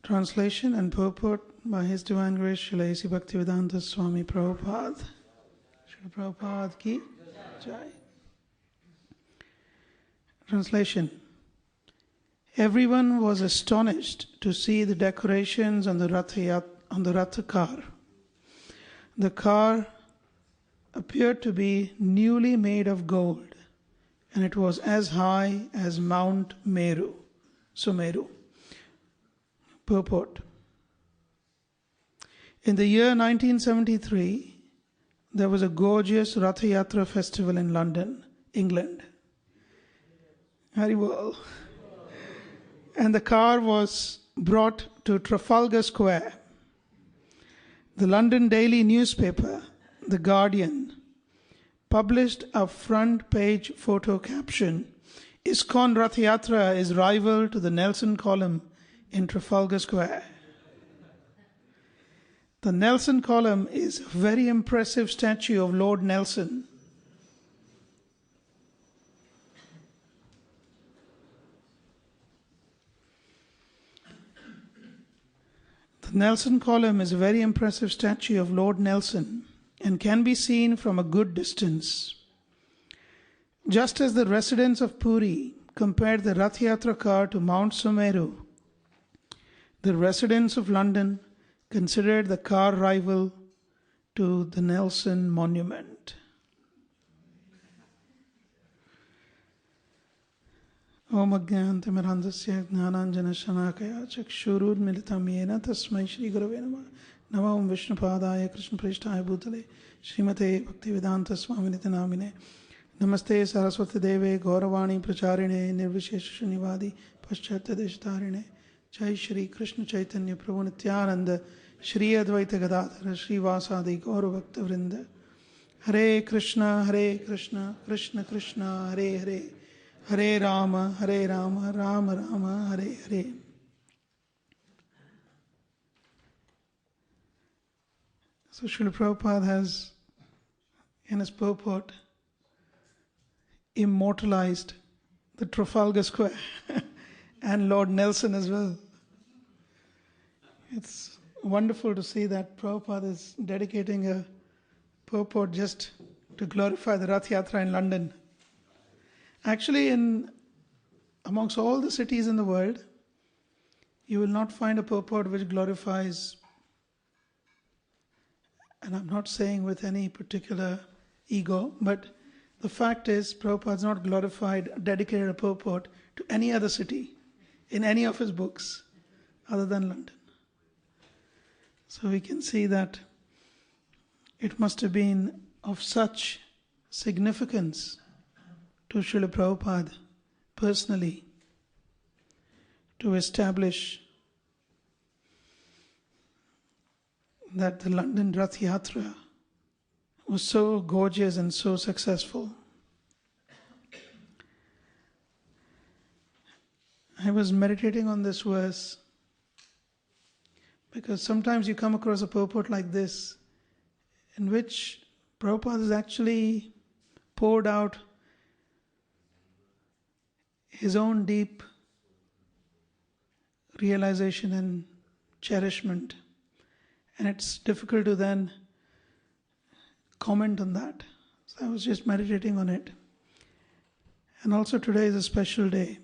Translation and purport by His Divine Grace Srila A.C. Bhaktivedanta Swami Prabhupada. Srila Prabhupada ki jai. Translation. Everyone was astonished to see the decorations on the Ratha car. The car appeared to be newly made of gold, and it was as high as Mount Sumeru. Purport. In the year 1973, there was a gorgeous Ratha Yatra festival in London, England. Very well. And the car was brought to Trafalgar Square. The London daily newspaper, The Guardian, published a front page photo caption, "ISKCON Rath Yatra is rival to the Nelson column in Trafalgar Square." The Nelson column is a very impressive statue of Lord Nelson. The Nelson column is a very impressive statue of Lord Nelson and can be seen from a good distance. Just as the residents of Puri compared the Rath Yatra car to Mount Sumeru, the residents of London considered the car rival to the Nelson Monument. Om Ajnanatimirandhasya Jnananjana Shanakaya Chakshurudmilitam Yena Tasmai Shri Gurave Namah. Nama Om Vishnupadaya Krishna Prishtaya Bhutale Srimate Bhaktivedanta Swaminiti Namine. Namaste Saraswati Deve Gauravani Pracharine Nirvishesha Shrunivadi Paschatya Deshtarine. Jai Shri Krishna Chaitanya Prabhu Nityananda Shri Advaita Gadadhara Shri Vasadi Gaura Bhakta Vrinda. Hare Krishna Krishna Krishna Hare Hare Hare Rama Rama Rama Hare Hare. So Srila Prabhupada has, in his purport, immortalized the Trafalgar Square and Lord Nelson as well. It's wonderful to see that Prabhupada is dedicating a purport just to glorify the Rath Yatra in London. Actually, amongst all the cities in the world, you will not find a purport which glorifies, and I'm not saying with any particular ego, but the fact is Prabhupada has not dedicated a purport to any other city in any of his books other than London. So we can see that it must have been of such significance to Srila Prabhupada personally to establish that the London Rath Yatra was so gorgeous and so successful. I was meditating on this verse because sometimes you come across a purport like this in which Prabhupada has actually poured out his own deep realization and cherishment, and it's difficult to then comment on that. So I was just meditating on it. And also today is a special day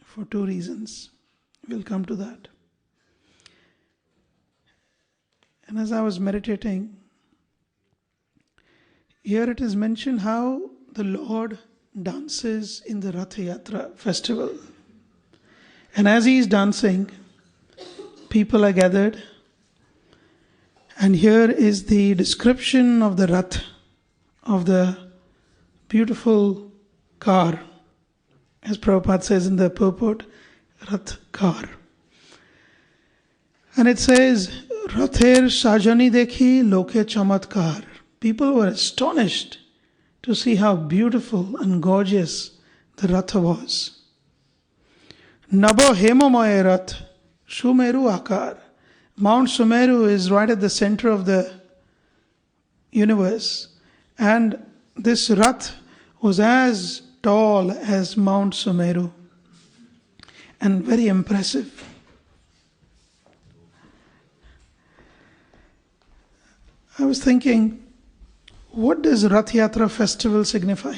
for two reasons. We'll come to that. And as I was meditating, here it is mentioned how the Lord dances in the Rath Yatra festival. And as he is dancing, people are gathered. And here is the description of the Rath, of the beautiful car. As Prabhupada says in the purport, Rath car. And it says, Rather sajani dekhi loke chamatkar. People were astonished to see how beautiful and gorgeous the Ratha was. Nabo hemamaya Rath, Sumeru akar. Mount Sumeru is right at the center of the universe. And this Rath was as tall as Mount Sumeru and very impressive. I was thinking, what does Rath Yatra festival signify?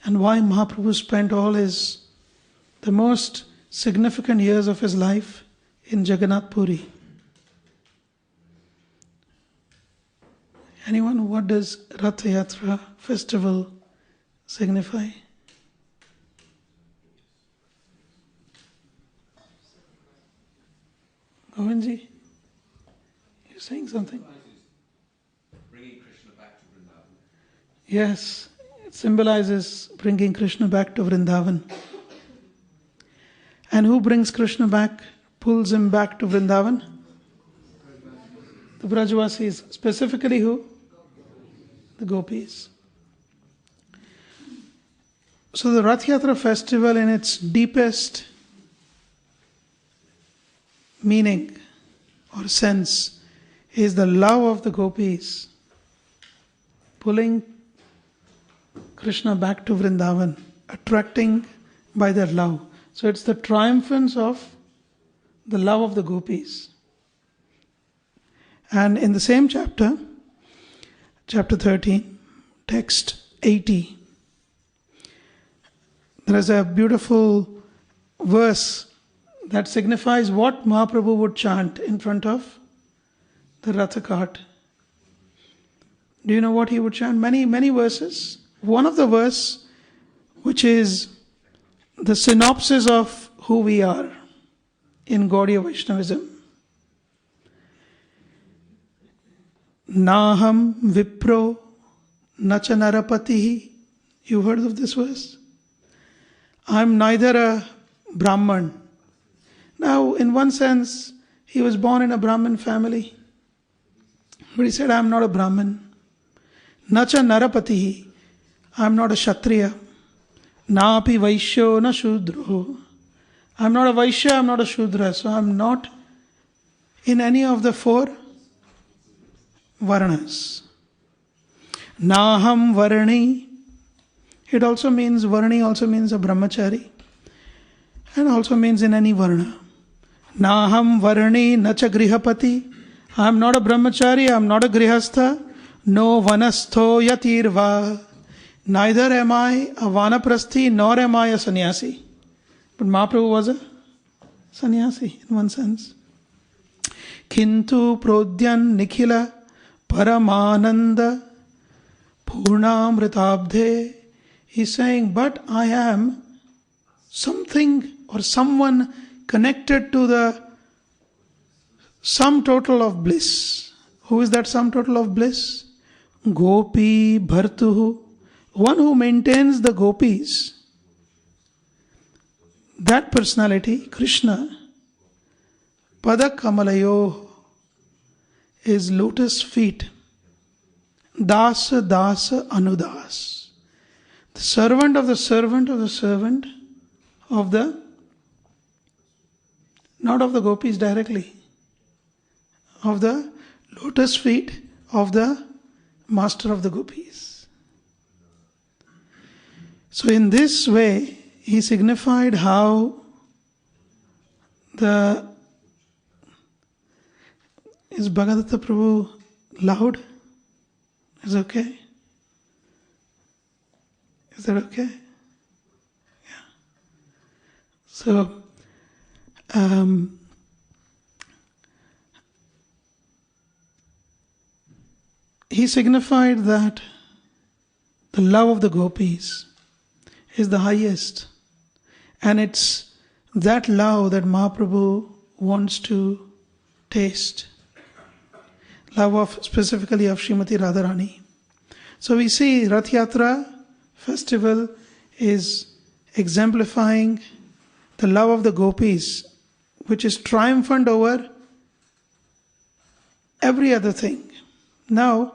And why Mahaprabhu spent the most significant years of his life in Jagannath Puri? Anyone, what does Rath Yatra festival signify? Govindji, you're saying something? Bringing Krishna back to Vrindavan. Yes, it symbolizes bringing Krishna back to Vrindavan. And who brings Krishna back, pulls him back to Vrindavan? The Brajvasis. Specifically who? The Gopis. So the Rath Yatra festival, in its deepest meaning or sense, is the love of the Gopis pulling Krishna back to Vrindavan, attracting by their love. So it's the triumphance of the love of the Gopis. And in the same chapter, chapter 13, text 80, there is a beautiful verse that signifies what Mahaprabhu would chant in front of the Ratha cart. Do you know what he would chant? Many, many verses. One of the verse, which is the synopsis of who we are in Gaudiya Vaishnavism. Naham vipro nacha narapatihi. You heard of this verse? I'm neither a Brahman. Now, in one sense, he was born in a Brahmin family. But he said, I'm not a Brahmin. Nacha narapatihi. I'm not a Kshatriya. Naapi Vaishyo na Shudro. I'm not a Vaishya, I'm not a Shudra. So I'm not in any of the four Varnas. Naham Varani. It also means, Varani also means a Brahmachari. And also means in any Varna. Naham Varani Nacha Grihapati. I'm not a Brahmachari, I'm not a Grihastha. No Vanastho Yatirva. Neither am I a Vanaprasthi nor am I a sannyasi. But Mahaprabhu was a sannyasi in one sense. Kintu Prodyan Nikhila Paramananda Purnamritabdhe. He's saying, but I am something or someone connected to the sum total of bliss. Who is that sum total of bliss? Gopi Bhartuhu. One who maintains the gopis. That personality, Krishna, Padakamalayo, is lotus feet. Dasa Dasa Anudas. The servant of the servant of the servant of the, not of the gopis directly, of the lotus feet of the master of the gopis. So in this way, he signified how is Bhagavatta Prabhu loud? Is it okay? Is that okay? Yeah. So, he signified that the love of the gopis is the highest. And it's that love that Mahaprabhu wants to taste. Love of, specifically of Srimati Radharani. So we see Rath Yatra festival is exemplifying the love of the gopis, which is triumphant over every other thing. Now,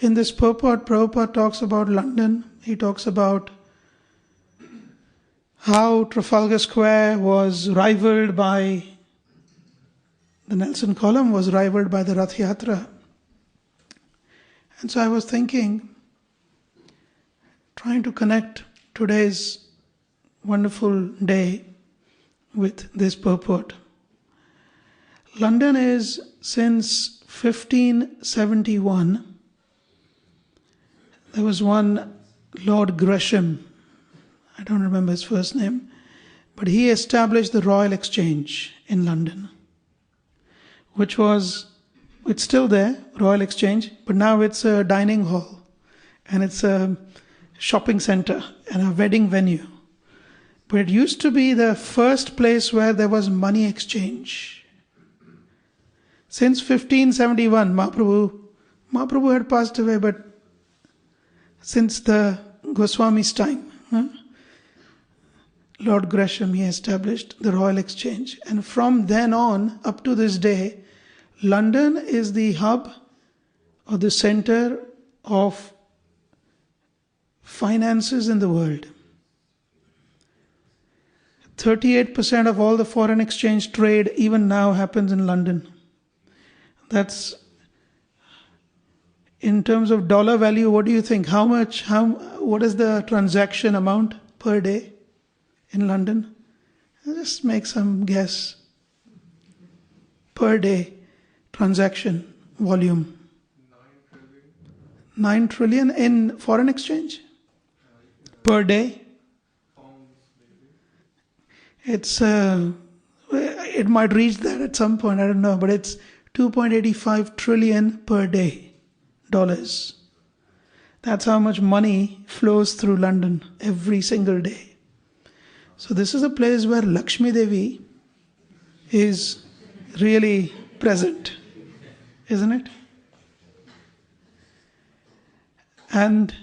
in this purport, Prabhupada talks about London. He talks about how Trafalgar Square was rivaled by, the Nelson Column was rivaled by the Rath Yatra. And so I was thinking, trying to connect today's wonderful day with this purport. London is, since 1571, there was one Lord Gresham, I don't remember his first name, but he established the Royal Exchange in London, it's still there, Royal Exchange, but now it's a dining hall and it's a shopping center and a wedding venue. But it used to be the first place where there was money exchange. Since 1571, Mahaprabhu had passed away, but since the Goswami's time, Lord Gresham, he established the Royal Exchange. And from then on, up to this day, London is the hub or the center of finances in the world. 38% of all the foreign exchange trade even now happens in London. That's, in terms of dollar value, what do you think? What is the transaction amount per day in London? Just make some guess. Per day transaction volume. 9 trillion in foreign exchange? Per day? It might reach that at some point, I don't know, but it's 2.85 trillion per day, dollars. That's how much money flows through London every single day. So this is a place where Lakshmi Devi is really present, isn't it? And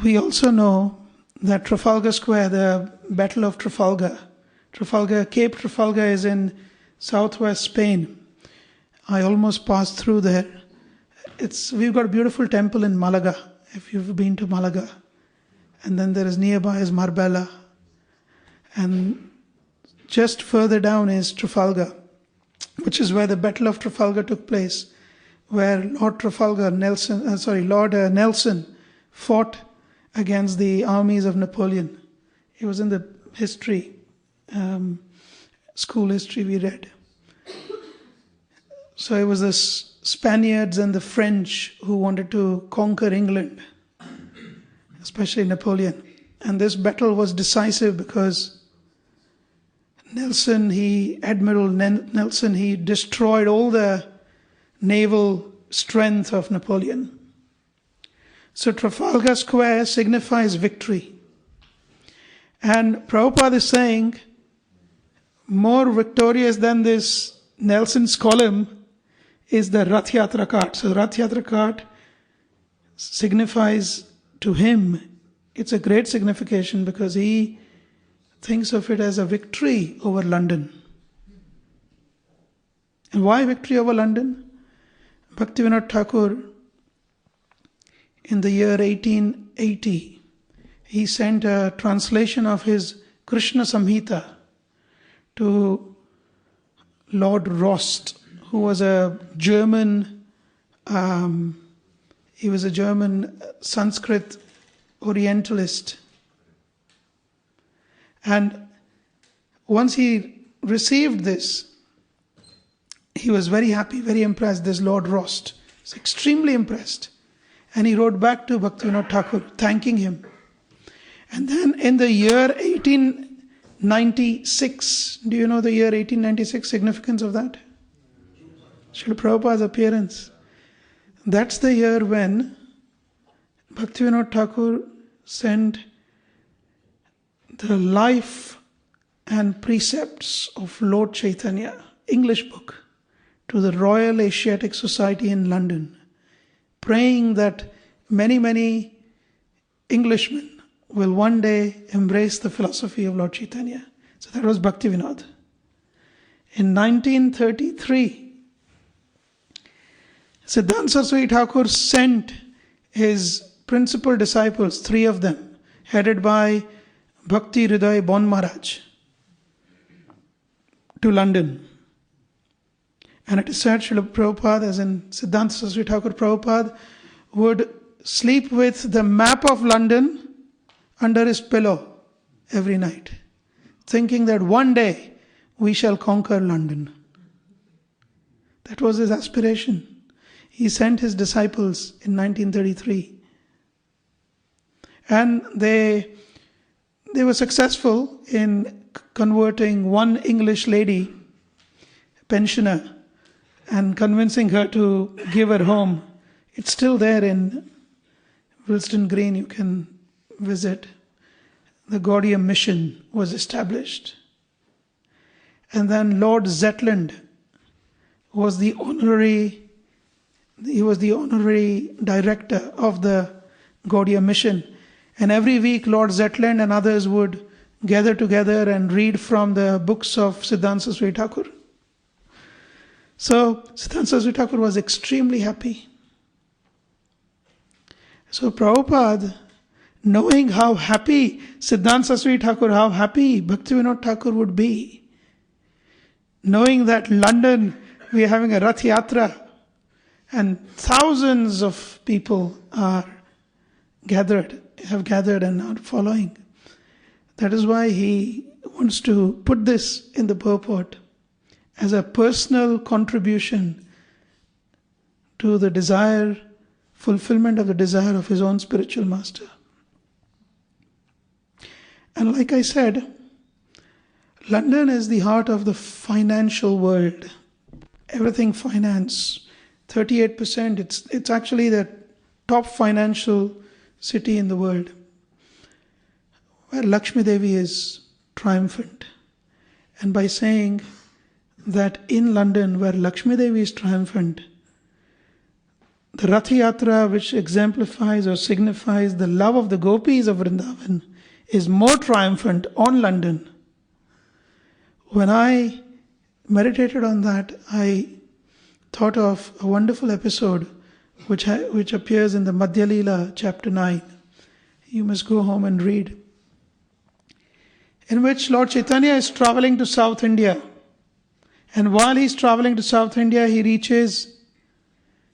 we also know that Trafalgar Square, the Battle of Cape Trafalgar is in southwest Spain. I almost passed through there. We've got a beautiful temple in Malaga, if you've been to Malaga. And then there is nearby is Marbella. And just further down is Trafalgar, which is where the Battle of Trafalgar took place, where Lord Nelson fought against the armies of Napoleon. It was in the history, school history we read. So it was the Spaniards and the French who wanted to conquer England, especially Napoleon. And this battle was decisive because Admiral Nelson, he destroyed all the naval strength of Napoleon. So Trafalgar Square signifies victory. And Prabhupada is saying, more victorious than this Nelson's column is the Rath Yatra cart. So Rath Yatra cart signifies to him, it's a great signification because he thinks of it as a victory over London. And why victory over London? Bhaktivinoda Thakur, in the year 1880, he sent a translation of his Krishna Samhita to Lord Rost, who was a German, Sanskrit Orientalist. And once he received this, he was very happy, very impressed. This Lord Rost was extremely impressed. And he wrote back to Bhaktivinoda Thakur, thanking him. And then in the year 1896, do you know the year 1896, significance of that? Srila Prabhupada's appearance. That's the year when Bhaktivinoda Thakur sent the life and precepts of Lord Chaitanya, English book, to the Royal Asiatic Society in London, praying that many, many Englishmen will one day embrace the philosophy of Lord Chaitanya. So that was Bhaktivinoda. In 1933, Siddhanta Saraswati Thakur sent his principal disciples, 3 of them, headed by Bhakti Hriday Bon Maharaj, to London. And it is said Srila Prabhupada, as in Siddhanta Saraswati Thakur Prabhupada, would sleep with the map of London under his pillow every night, thinking that one day we shall conquer London. That was his aspiration. He sent his disciples in 1933. And they were successful in converting one English lady, pensioner, and convincing her to give her home. It's still there in Willesden Green. You can visit. The Gaudium mission was established. And then Lord Zetland was the honorary director of the Gaudium mission. And every week Lord Zetland and others would gather together and read from the books of Siddhanta Saraswati Thakur. So Siddhanta Saraswati Thakur was extremely happy. So Prabhupada, knowing how happy Siddhanta Saraswati Thakur, how happy Bhaktivinoda Thakur would be, knowing that London, we are having a Rath Yatra and thousands of people have gathered and are following. That is why he wants to put this in the purport as a personal contribution to the fulfillment of the desire of his own spiritual master. And like I said, London is the heart of the financial world. Everything finance, 38%. It's actually the top financial city in the world, where Lakshmi Devi is triumphant. And by saying that in London, where Lakshmi Devi is triumphant, the Rath Yatra, which exemplifies or signifies the love of the gopis of Vrindavan, is more triumphant on London. When I meditated on that, I thought of a wonderful episode which appears in the Madhya Lila chapter 9. You must go home and read. In which Lord Chaitanya is traveling to South India. And while he's traveling to South India, he reaches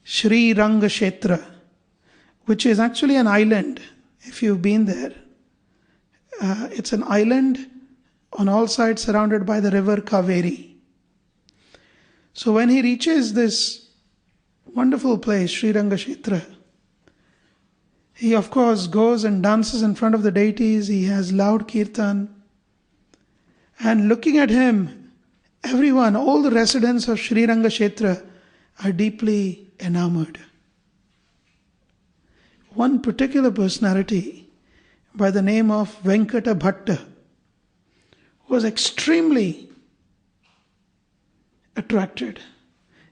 Sri Ranga Kshetra, which is actually an island, if you've been there. It's an island on all sides surrounded by the river Kaveri. So when he reaches this wonderful place, Sri Ranga Kshetra, he of course goes and dances in front of the deities. He has loud kirtan. And looking at him, everyone, all the residents of Sri Ranga Kshetra are deeply enamored. One particular personality by the name of Venkata Bhatta was extremely attracted.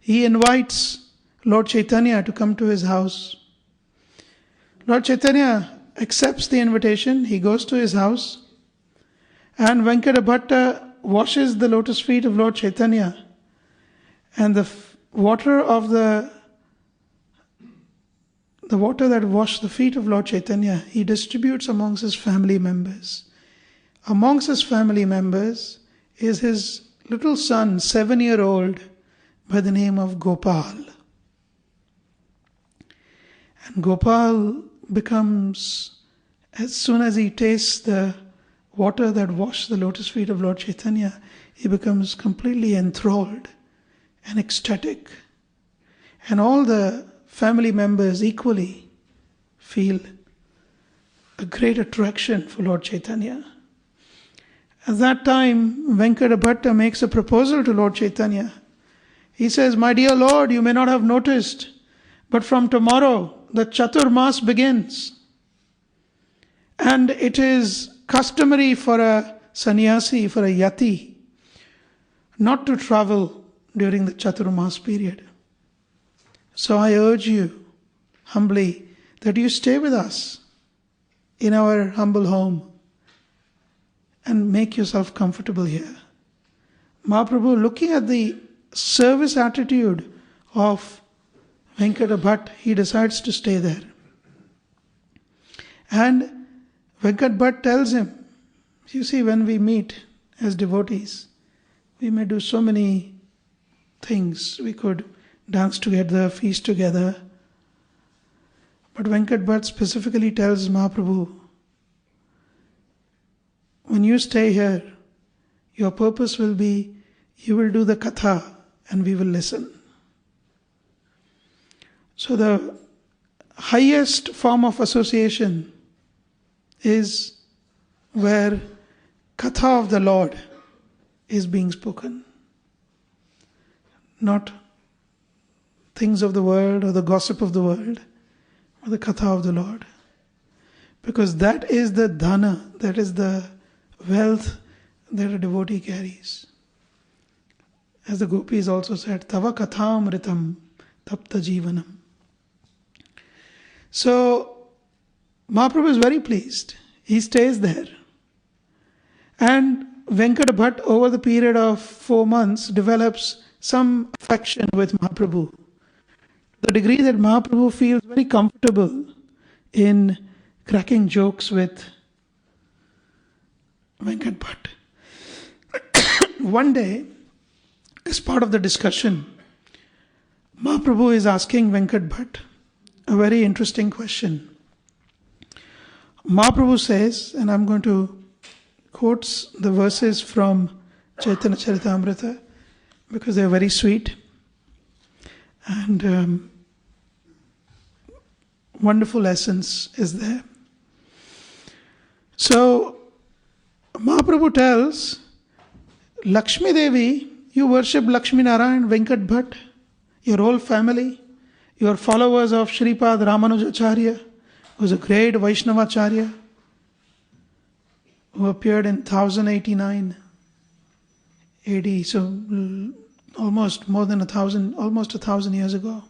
He invites Lord Chaitanya to come to his house. Lord Chaitanya accepts the invitation. He goes to his house, and Venkata Bhatta washes the lotus feet of Lord Chaitanya, and the water that washed the feet of Lord Chaitanya, he distributes amongst his family members. Amongst his family members is his little son, 7-year-old, by the name of Gopal. And Gopal becomes, as soon as he tastes the water that washed the lotus feet of Lord Chaitanya, he becomes completely enthralled and ecstatic. And all the family members equally feel a great attraction for Lord Chaitanya. At that time, Venkata Bhatta makes a proposal to Lord Chaitanya. He says, "My dear Lord, you may not have noticed, but from tomorrow the Chaturmas begins. And it is customary for a sannyasi, for a yati, not to travel during the Chaturmas period. So I urge you humbly that you stay with us in our humble home and make yourself comfortable here." Mahaprabhu, looking at the service attitude of Venkata Bhatt, he decides to stay there. And Venkat Bhatt tells him, you see, when we meet as devotees, we may do so many things. We could dance together, feast together. But Venkat Bhatt specifically tells Mahaprabhu, when you stay here, your purpose will be you will do the katha and we will listen. So the highest form of association is where katha of the Lord is being spoken. Not things of the world or the gossip of the world, or the katha of the Lord. Because that is the dhana, that is the wealth that a devotee carries. As the gopis also said, tava kathamritam tapta jivanam. So, Mahaprabhu is very pleased. He stays there. And Venkat Bhatt, over the period of 4 months, develops some affection with Mahaprabhu. The degree that Mahaprabhu feels very comfortable in cracking jokes with Venkat Bhatt. One day, as part of the discussion, Mahaprabhu is asking Venkat Bhatt a very interesting question. Mahaprabhu says, and I'm going to quote the verses from Chaitanya Charitamrita because they're very sweet and wonderful essence is there. So, Mahaprabhu tells, Lakshmi Devi, you worship Lakshmi Narayan, Venkat Bhatt, your whole family, your followers of Shripad Ramanujacharya, who is a great Vaishnavacharya, who appeared in 1089 AD, so almost more than 1,000 years ago.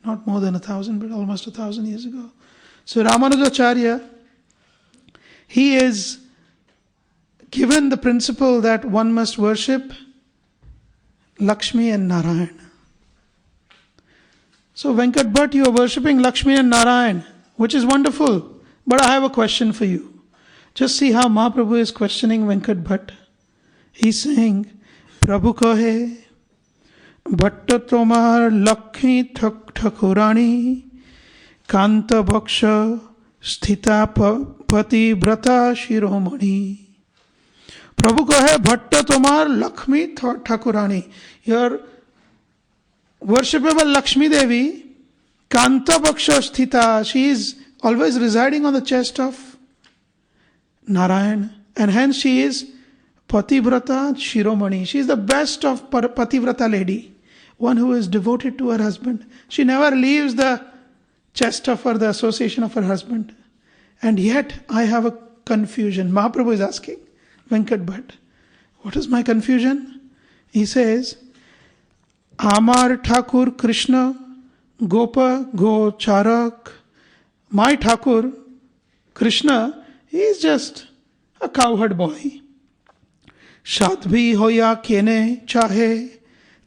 Not more than 1,000, but almost 1,000 years ago. So Ramanujacharya, he is given the principle that one must worship Lakshmi and Narayan. So Venkat Bhatt, you are worshipping Lakshmi and Narayan, which is wonderful. But I have a question for you. Just see how Mahaprabhu is questioning Venkat Bhatt. He's saying, Prabhu kahe, Bhatta tomar Lakshmi Thakurani, Kanta Bhaksha, Sthita Pati Brata Shiromani. Prabhu kahe, Bhatta tomar Lakshmi Thakurani. Your worshipable Lakshmi Devi, Kanta Bhaksha Sthita, she is always residing on the chest of Narayan, and hence she is Pativrata Shiromani. She is the best of Pativrata lady, one who is devoted to her husband. She never leaves the chest of her, the association of her husband. And yet I have a confusion. Mahaprabhu is asking Venkat Bhatt, what is my confusion? He says, Amar Thakur Krishna Gopa Go Charak. My Thakur Krishna, he is just a cowherd boy. Shadbhi hoya kene chahe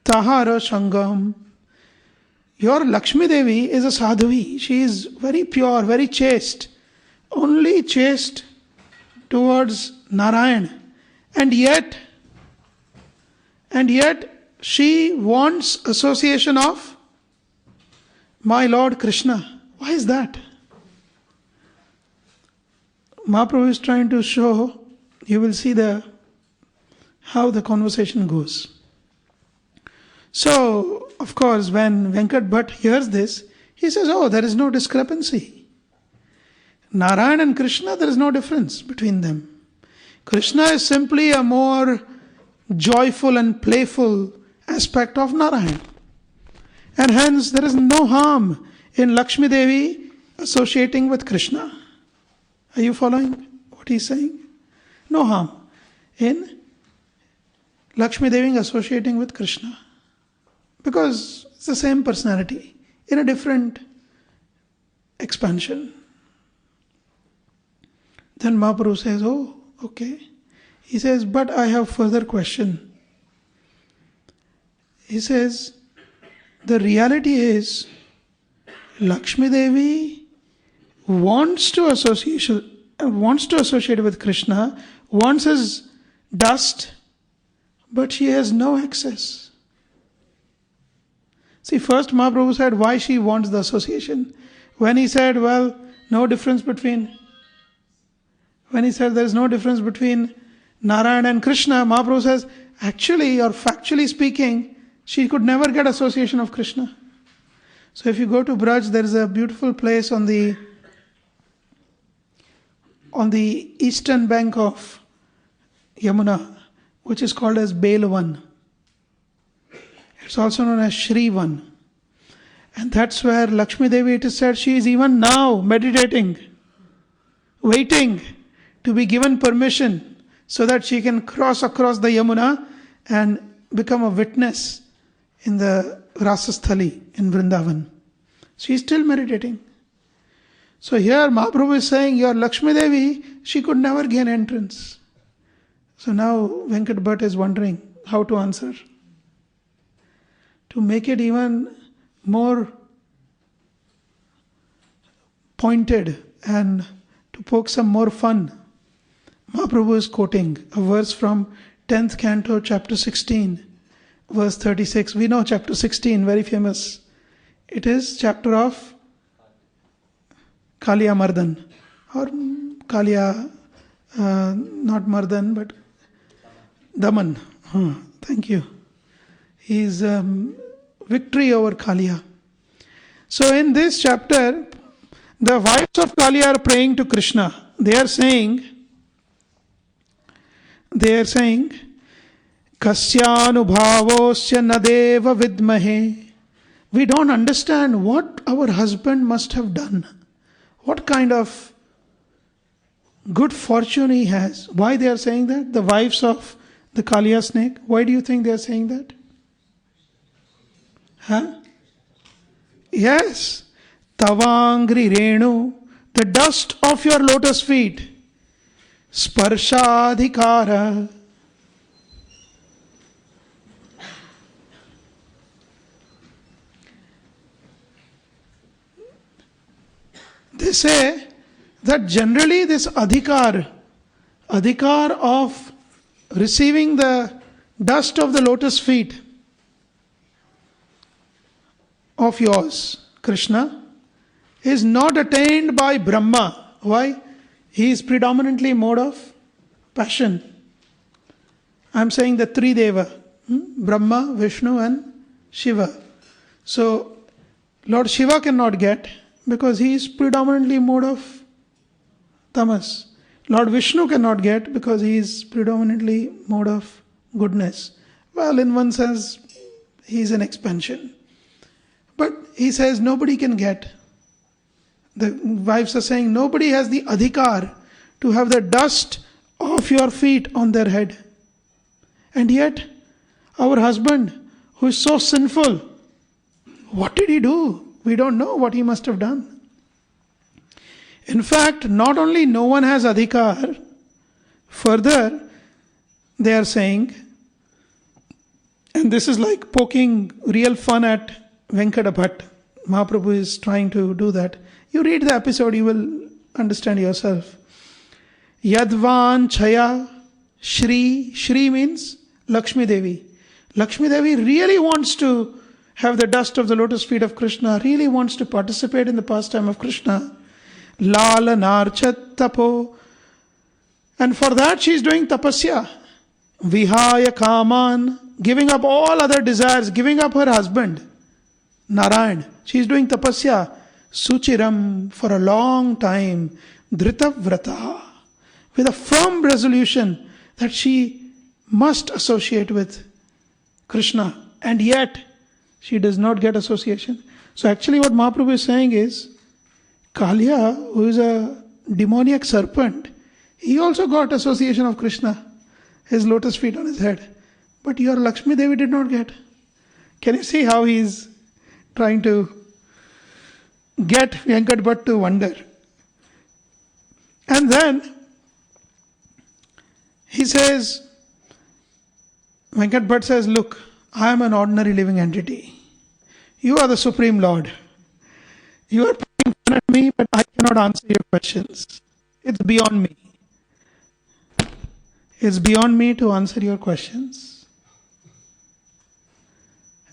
tahara sangam. Your Lakshmi Devi is a sadhavi. She is very pure, very chaste. Only chaste towards Narayan. And yet she wants association of my Lord Krishna. Why is that? Mahaprabhu is trying to show, you will see how the conversation goes. So, of course, when Venkat Bhatt hears this, he says, oh, there is no discrepancy. Narayan and Krishna, there is no difference between them. Krishna is simply a more joyful and playful aspect of Narayan. And hence, there is no harm in Lakshmi Devi associating with Krishna. Are you following what he's saying? No harm in Lakshmi Devi associating with Krishna. Because it's the same personality in a different expansion. Then Mahaprabhu says, oh, okay. He says, but I have further question. He says, the reality is, Lakshmi Devi wants to associate with Krishna, wants his dust, but she has no access. See, first Mahaprabhu said why she wants the association. When he said, well, no difference between, when he said there is no difference between Narayan and Krishna, Mahaprabhu says, actually or factually speaking, she could never get association of Krishna. So if you go to Braj, there is a beautiful place on the eastern bank of Yamuna, which is called as Belvan. It's also known as Shrivan. And that's where Lakshmi Devi, it is said, she is even now meditating, waiting to be given permission so that she can cross across the Yamuna and become a witness in the Rasasthali in Vrindavan. She is still meditating. So here Mahaprabhu is saying, your Lakshmi Devi, she could never gain entrance. So now Venkat Bhatt is wondering how to answer. To make it even more pointed and to poke some more fun, Mahaprabhu is quoting a verse from 10th canto, chapter 16, verse 36. We know chapter 16, very famous. It is chapter of Kaliya Mardan, or Kaliya, not Mardan, but Daman. Thank you. His victory over Kaliya. So in this chapter, the wives of Kaliya are praying to Krishna. They are saying, Kasyanubhavosya nadeva vidmahe. We don't understand what our husband must have done. What kind of good fortune he has. Why they are saying that? The wives of the Kaliya snake. Why do you think they are saying that? Yes. Tavangri Renu, the dust of your lotus feet. Sparshadhikara. They say that generally this adhikar of receiving the dust of the lotus feet of yours, Krishna, is not attained by Brahma. Why? He is predominantly mode of passion. I am saying the three Deva, Brahma, Vishnu and Shiva. So Lord Shiva cannot get, because he is predominantly mode of tamas. Lord Vishnu cannot get because he is predominantly mode of goodness. Well, in one sense, he is an expansion. But he says nobody can get. The wives are saying nobody has the adhikar to have the dust of your feet on their head. And yet, our husband, who is so sinful, what did he do? We don't know what he must have done. In fact, not only no one has adhikar, further, they are saying, and this is like poking real fun at Venkata Bhatt. Mahaprabhu is trying to do that. You read the episode, you will understand yourself. Yadvan Chaya Shri. Shri means Lakshmi Devi. Lakshmi Devi really wants to have the dust of the lotus feet of Krishna, really wants to participate in the pastime of Krishna. Lala Narchat Tapo. And for that she is doing tapasya. Vihaya Kaman, giving up all other desires, giving up her husband, Narayan. She is doing tapasya. Suchiram, for a long time. Dhrita Vrata, with a firm resolution that she must associate with Krishna. And yet, she does not get association. So actually what Mahaprabhu is saying is, Kaliya, who is a demoniac serpent, he also got association of Krishna, his lotus feet on his head. But your Lakshmi Devi did not get. Can you see how he is trying to get Venkat Bhatt to wonder? And then he says, Venkat Bhatt says, look, I am an ordinary living entity. You are the Supreme Lord. You are pointing fun at me, but I cannot answer your questions. It's beyond me. It's beyond me to answer your questions.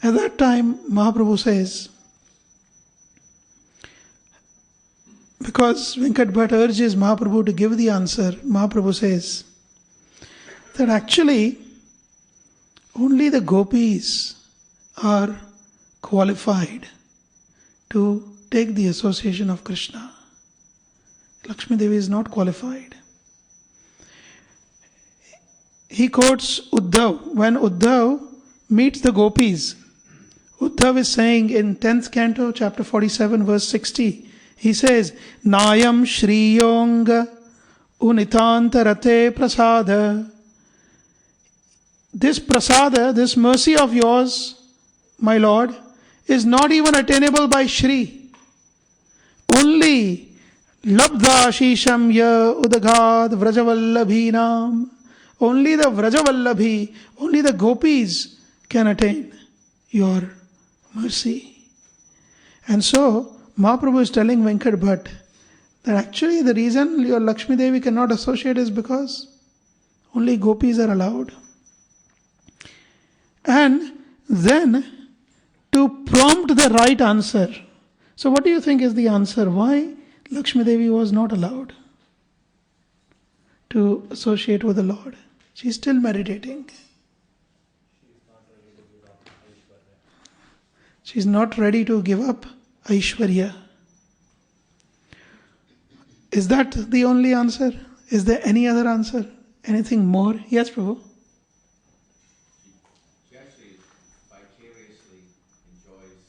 At that time, Mahaprabhu says, because Venkat Bhatt urges Mahaprabhu to give the answer, Mahaprabhu says that actually only the gopis are qualified to take the association of Krishna. Lakshmi Devi is not qualified. He quotes Uddhav. When Uddhav meets the gopis, Uddhav is saying in 10th canto, chapter 47, verse 60, he says, Nayam Shriyong Unitantarate Prasada. This prasada, this mercy of yours, my Lord, is not even attainable by Shri. Only Labdha Shisham Ya Udagad Vrajavallabhinam. Only the Vrajavallabhi, only the gopis can attain your mercy. And so, Mahaprabhu is telling Venkat Bhatt that actually the reason your Lakshmi Devi cannot associate is because only gopis are allowed. And then to prompt the right answer. So what do you think is the answer? Why Lakshmi Devi was not allowed to associate with the Lord? She is still meditating. She is not ready to give up Aishwarya. Is that the only answer? Is there any other answer? Anything more? Yes, Prabhu. She actually vicariously enjoys,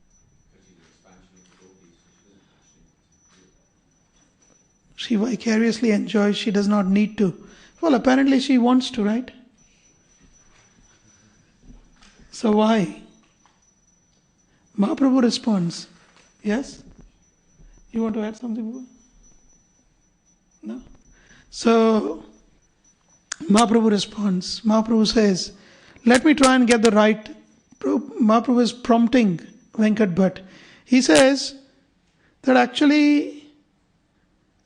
because she's an expansion of the gopis, so she doesn't actually do that. She vicariously enjoys, she does not need to. Well, apparently she wants to, right? So why? Mahaprabhu responds, yes? You want to add something, Prabhu? No? So, Mahaprabhu responds. Mahaprabhu says, let me try and get the right. Mahaprabhu is prompting Venkat Bhatt. He says that actually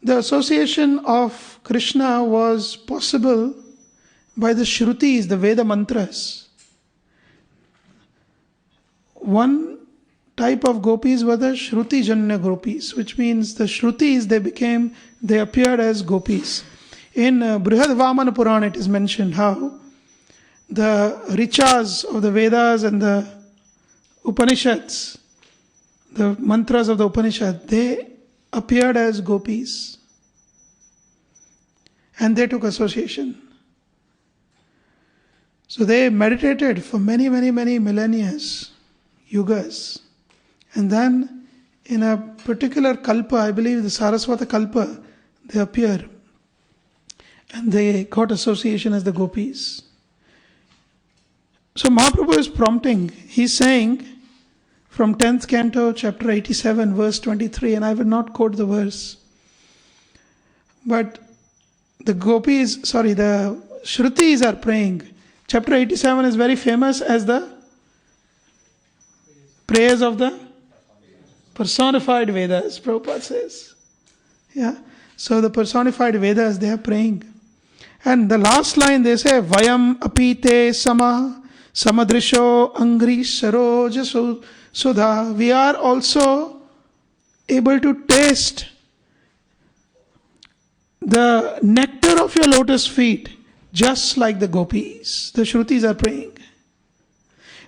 the association of Krishna was possible by the Shrutis, the Veda mantras. One type of gopis were the Shruti Janya gopis, which means the Shrutis, they appeared as gopis. In Brihad Vamana Purana it is mentioned how the Richas of the Vedas and the Upanishads, the mantras of the Upanishad, they appeared as gopis. And they took association. So they meditated for many, many, many millennia, yugas. And then in a particular kalpa, I believe the Saraswata kalpa, they appear. And they got association as the gopis. So Mahaprabhu is prompting. He's saying from 10th canto, chapter 87, verse 23, and I will not quote the verse. But the Shrutis are praying. Chapter 87 is very famous as the prayers of the personified Vedas, Prabhupada says. Yeah. So the personified Vedas, they are praying. And the last line they say, Vayam apite sama samadrisho angri saroj sudha. We are also able to taste the nectar of your lotus feet, just like the gopis. The Shrutis are praying.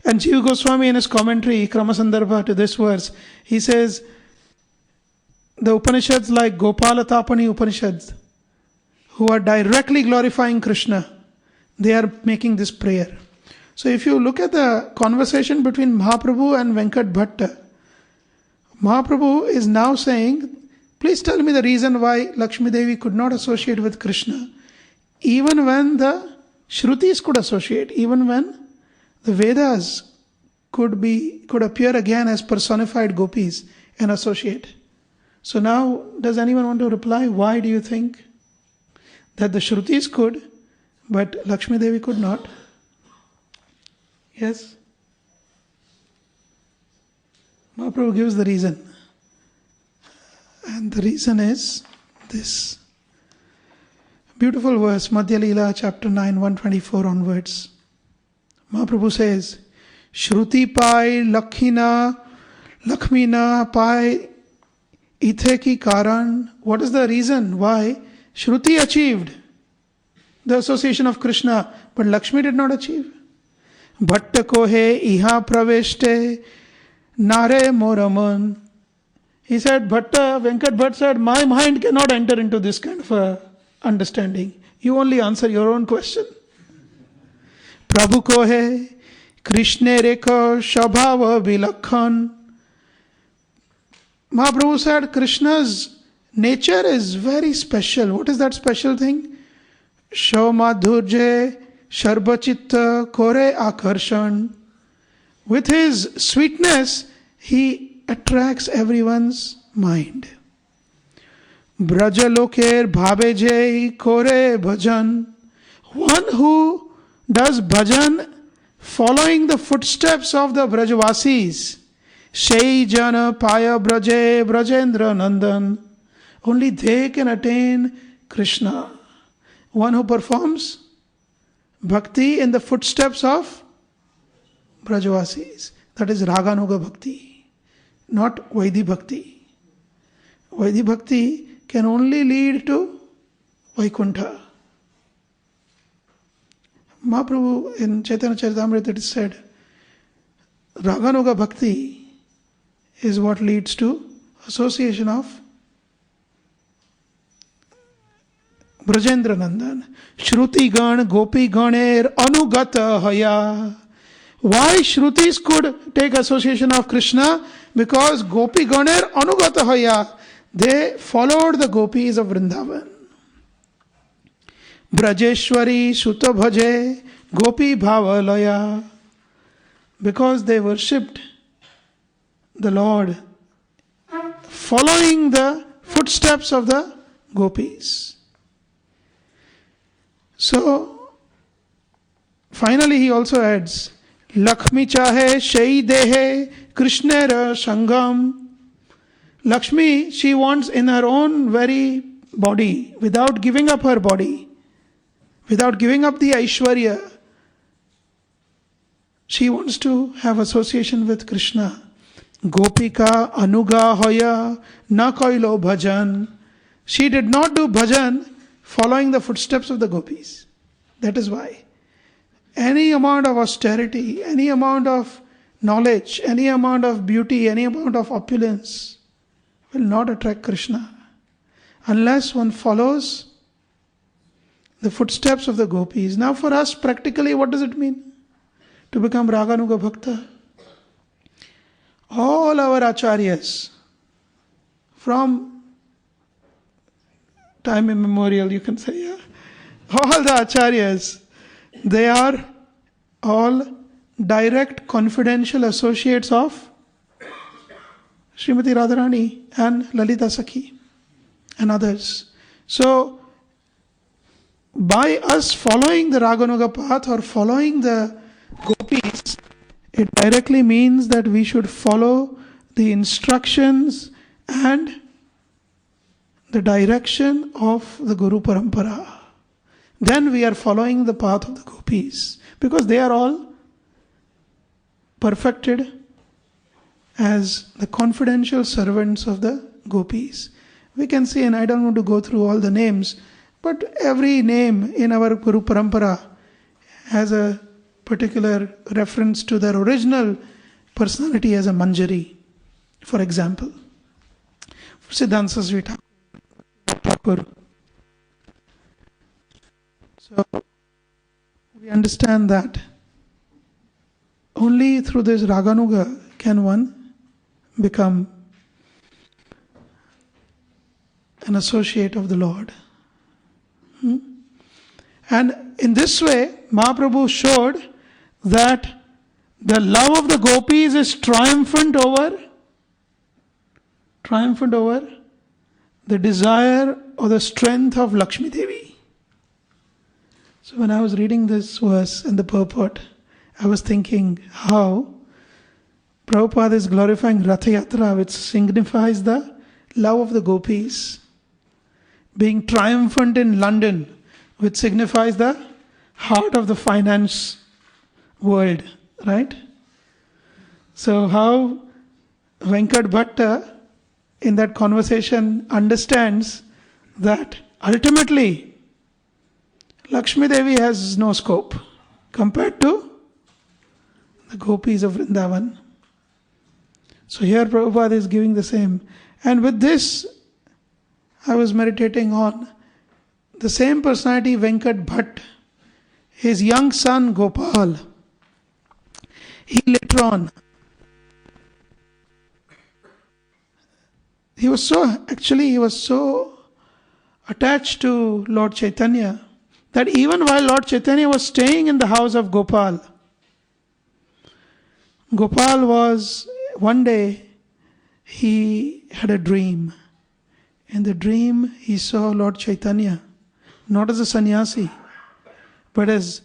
And Jiva Goswami in his commentary, Kramasandarbha to this verse, he says, the Upanishads like Gopala Tapani Upanishads, who are directly glorifying Krishna, they are making this prayer. So if you look at the conversation between Mahaprabhu and Venkat Bhatta, Mahaprabhu is now saying, please tell me the reason why Lakshmi Devi could not associate with Krishna, even when the Shrutis could associate, even when the Vedas could appear again as personified gopis and associate. So now, does anyone want to reply? Why do you think that the Shrutis could, but Lakshmi Devi could not? Yes? Mahaprabhu gives the reason. And the reason is this. Beautiful verse, Madhya Lila chapter 9, 124 onwards. Mahaprabhu says, Shruti pai Lakshmina pai ithe ki karan. What is the reason why Shruti achieved the association of Krishna, but Lakshmi did not achieve? Bhatta kohe iha praveshte nare moraman. He said, Venkat Bhatt said, my mind cannot enter into this kind of a understanding. You only answer your own question. Prabhu kohe Krishna rekha shabhava vilakhan. Mahaprabhu said, Krishna's nature is very special. What is that special thing? Shaumadhurje Sharbachitta Kore Akarshan. With his sweetness, he attracts everyone's mind. Brajaloker Bhabejai Kore Bhajan. One who does bhajan following the footsteps of the Brajavasis. Shai Jana Paya Braje Brajendra Nandan. Only they can attain Krishna. One who performs bhakti in the footsteps of Brajavasis. That is Raganuga Bhakti, not Vaidhi Bhakti. Vaidhi Bhakti can only lead to Vaikuntha. Mahaprabhu in Chaitanya Charitamrita it is said, Raganuga Bhakti is what leads to association of Brajendra Nandan. Shruti Gan Gopi Ganer Anugata Haya. Why Shrutis could take association of Krishna? Because Gopi Ganer Anugata Haya. They followed the gopis of Vrindavan. Brajeshwari Shuta Bhaje Gopi Bhavalaya. Because they worshipped the Lord following the footsteps of the gopis. So, finally he also adds, Lakshmi chahe shai dehe Krishnera sangam. Lakshmi, she wants in her own very body, without giving up her body, without giving up the Aishwarya, she wants to have association with Krishna. Gopika anuga hoya na koilo bhajan. She did not do bhajan following the footsteps of the gopis. That is why. Any amount of austerity, any amount of knowledge, any amount of beauty, any amount of opulence will not attract Krishna unless one follows the footsteps of the gopis. Now for us, practically, what does it mean to become Raganuga Bhakta? All our acharyas, from time immemorial, you can say, yeah. All the acharyas, they are all direct confidential associates of Srimati Radharani and Lalita Sakhi and others. So, by us following the Raganuga path or following the gopis, it directly means that we should follow the instructions and the direction of the Guru Parampara. Then we are following the path of the gopis, because they are all perfected as the confidential servants of the gopis. We can see, and I don't want to go through all the names, but every name in our Guru Parampara has a particular reference to their original personality as a Manjari. For example, Siddhanta Saraswati Thakur. So, we understand that only through this Raganuga can one become an associate of the Lord. And in this way, Mahaprabhu showed that the love of the gopis is triumphant over the desire or the strength of Lakshmi Devi. So when I was reading this verse and the purport, I was thinking how Prabhupada is glorifying Ratha Yatra, which signifies the love of the gopis, being triumphant in London, which signifies the heart of the finance world, right? So how Venkat Bhatta in that conversation understands that ultimately Lakshmi Devi has no scope compared to the gopis of Vrindavan. So here Prabhupada is giving the same. And with this, I was meditating on the same personality, Venkat Bhatt, his young son Gopal. He later on, he was so attached to Lord Chaitanya that even while Lord Chaitanya was staying in the house of Gopal, one day, he had a dream. In the dream, he saw Lord Chaitanya, not as a sannyasi, but as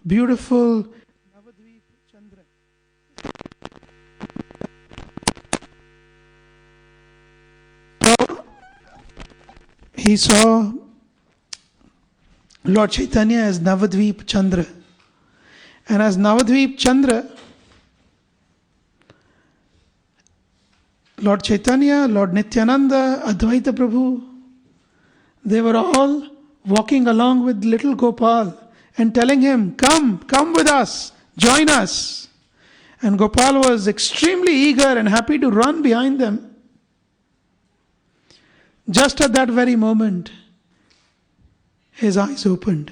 beautiful Chandra. So, he saw Lord Chaitanya as Navadvip Chandra. And as Navadvip Chandra, Lord Chaitanya, Lord Nityananda, Advaita Prabhu, they were all walking along with little Gopal and telling him, come with us, join us. And Gopal was extremely eager and happy to run behind them. Just at that very moment, his eyes opened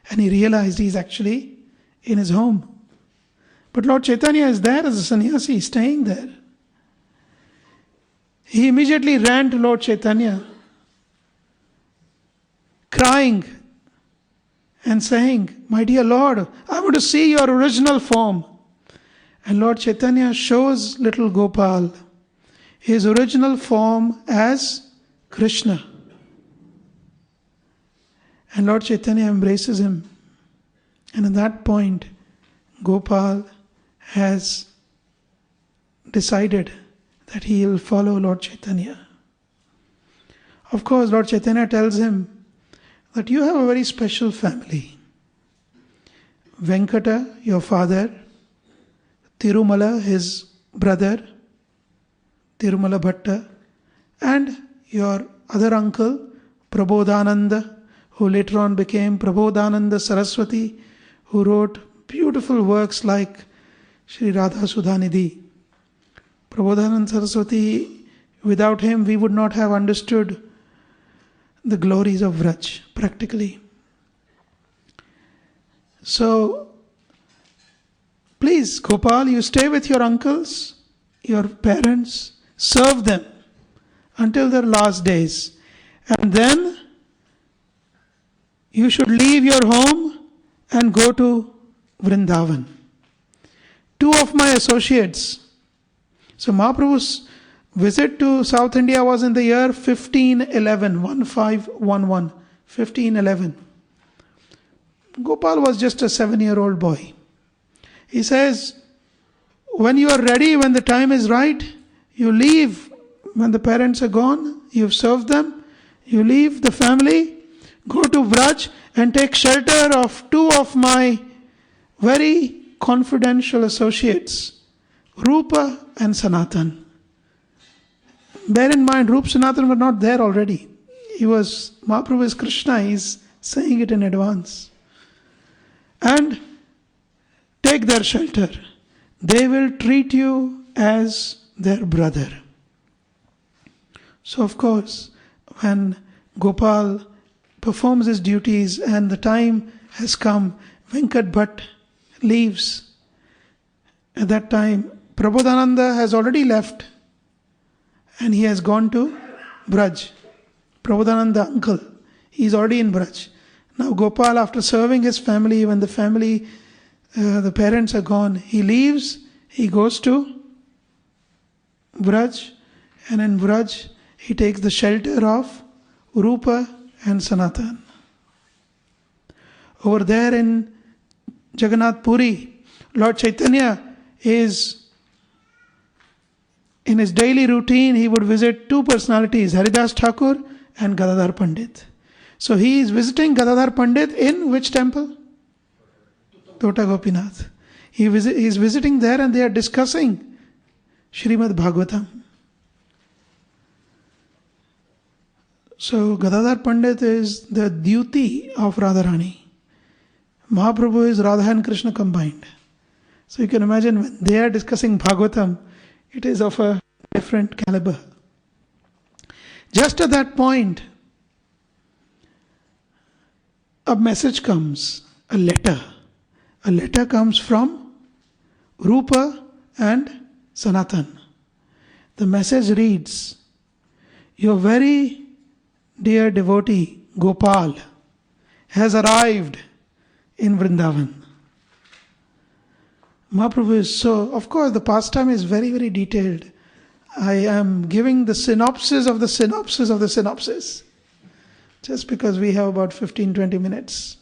and he realized he's actually in his home. But Lord Chaitanya is there as a sannyasi, staying there. He immediately ran to Lord Chaitanya, crying and saying, "My dear Lord, I want to see your original form." And Lord Chaitanya shows little Gopal his original form as Krishna. And Lord Chaitanya embraces him. And at that point, Gopal has decided that he will follow Lord Chaitanya. Of course, Lord Chaitanya tells him that you have a very special family. Venkata, your father, Tirumala, his brother, Tirumala Bhatta, and your other uncle, Prabodhananda, who later on became Prabodhananda Saraswati, who wrote beautiful works like Sri Radha Sudhanidhi. Prabodhananda Saraswati, without him we would not have understood the glories of Vraj, practically. So, please, Gopal, you stay with your uncles, your parents, serve them until their last days. And then you should leave your home and go to Vrindavan. Two of my associates. So Mahaprabhu's visit to South India was in the year 1511, 1511. Gopal was just a 7-year-old boy. He says, when you are ready, when the time is right, you leave. When the parents are gone, you've served them, you leave the family, go to Vraj and take shelter of two of my very confidential associates, Rupa and Sanatan. Bear in mind, Rupa and Sanatan were not there already. Mahaprabhu is Krishna, he's saying it in advance. And take their shelter. They will treat you as their brother. So of course, when Gopal performs his duties and the time has come, Venkat Bhatt leaves. At that time, Prabodhananda has already left and he has gone to Braj. Prabodhananda, uncle, he is already in Braj. Now Gopal, after serving his family, when the parents are gone, he leaves, he goes to Braj, and in Braj he takes the shelter of Rupa and Sanatan. Over there in Jagannath Puri, Lord Chaitanya is, in his daily routine, he would visit two personalities, Haridas Thakur and Gadadhar Pandit. So he is visiting Gadadhar Pandit in which temple? Tota Gopinath. He is visiting there and they are discussing Srimad Bhagavatam. So Gadadhar Pandit is the duty of Radharani. Mahaprabhu is Radha and Krishna combined. So you can imagine when they are discussing Bhagavatam, it is of a different caliber. Just at that point, a message comes, a letter. A letter comes from Rupa and Sanatan. The message reads, "Your very dear devotee, Gopal, has arrived in Vrindavan." Mahaprabhu is so, of course, the pastime is very, very detailed. I am giving the synopsis of the synopsis of the synopsis, just because we have about 15-20 minutes.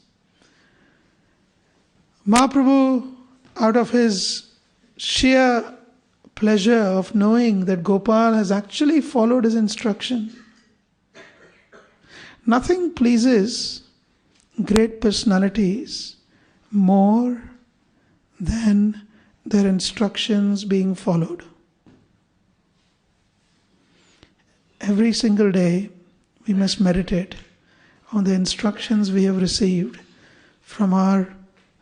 Mahaprabhu, out of his sheer pleasure of knowing that Gopal has actually followed his instruction. Nothing pleases great personalities more than their instructions being followed. Every single day we must meditate on the instructions we have received from our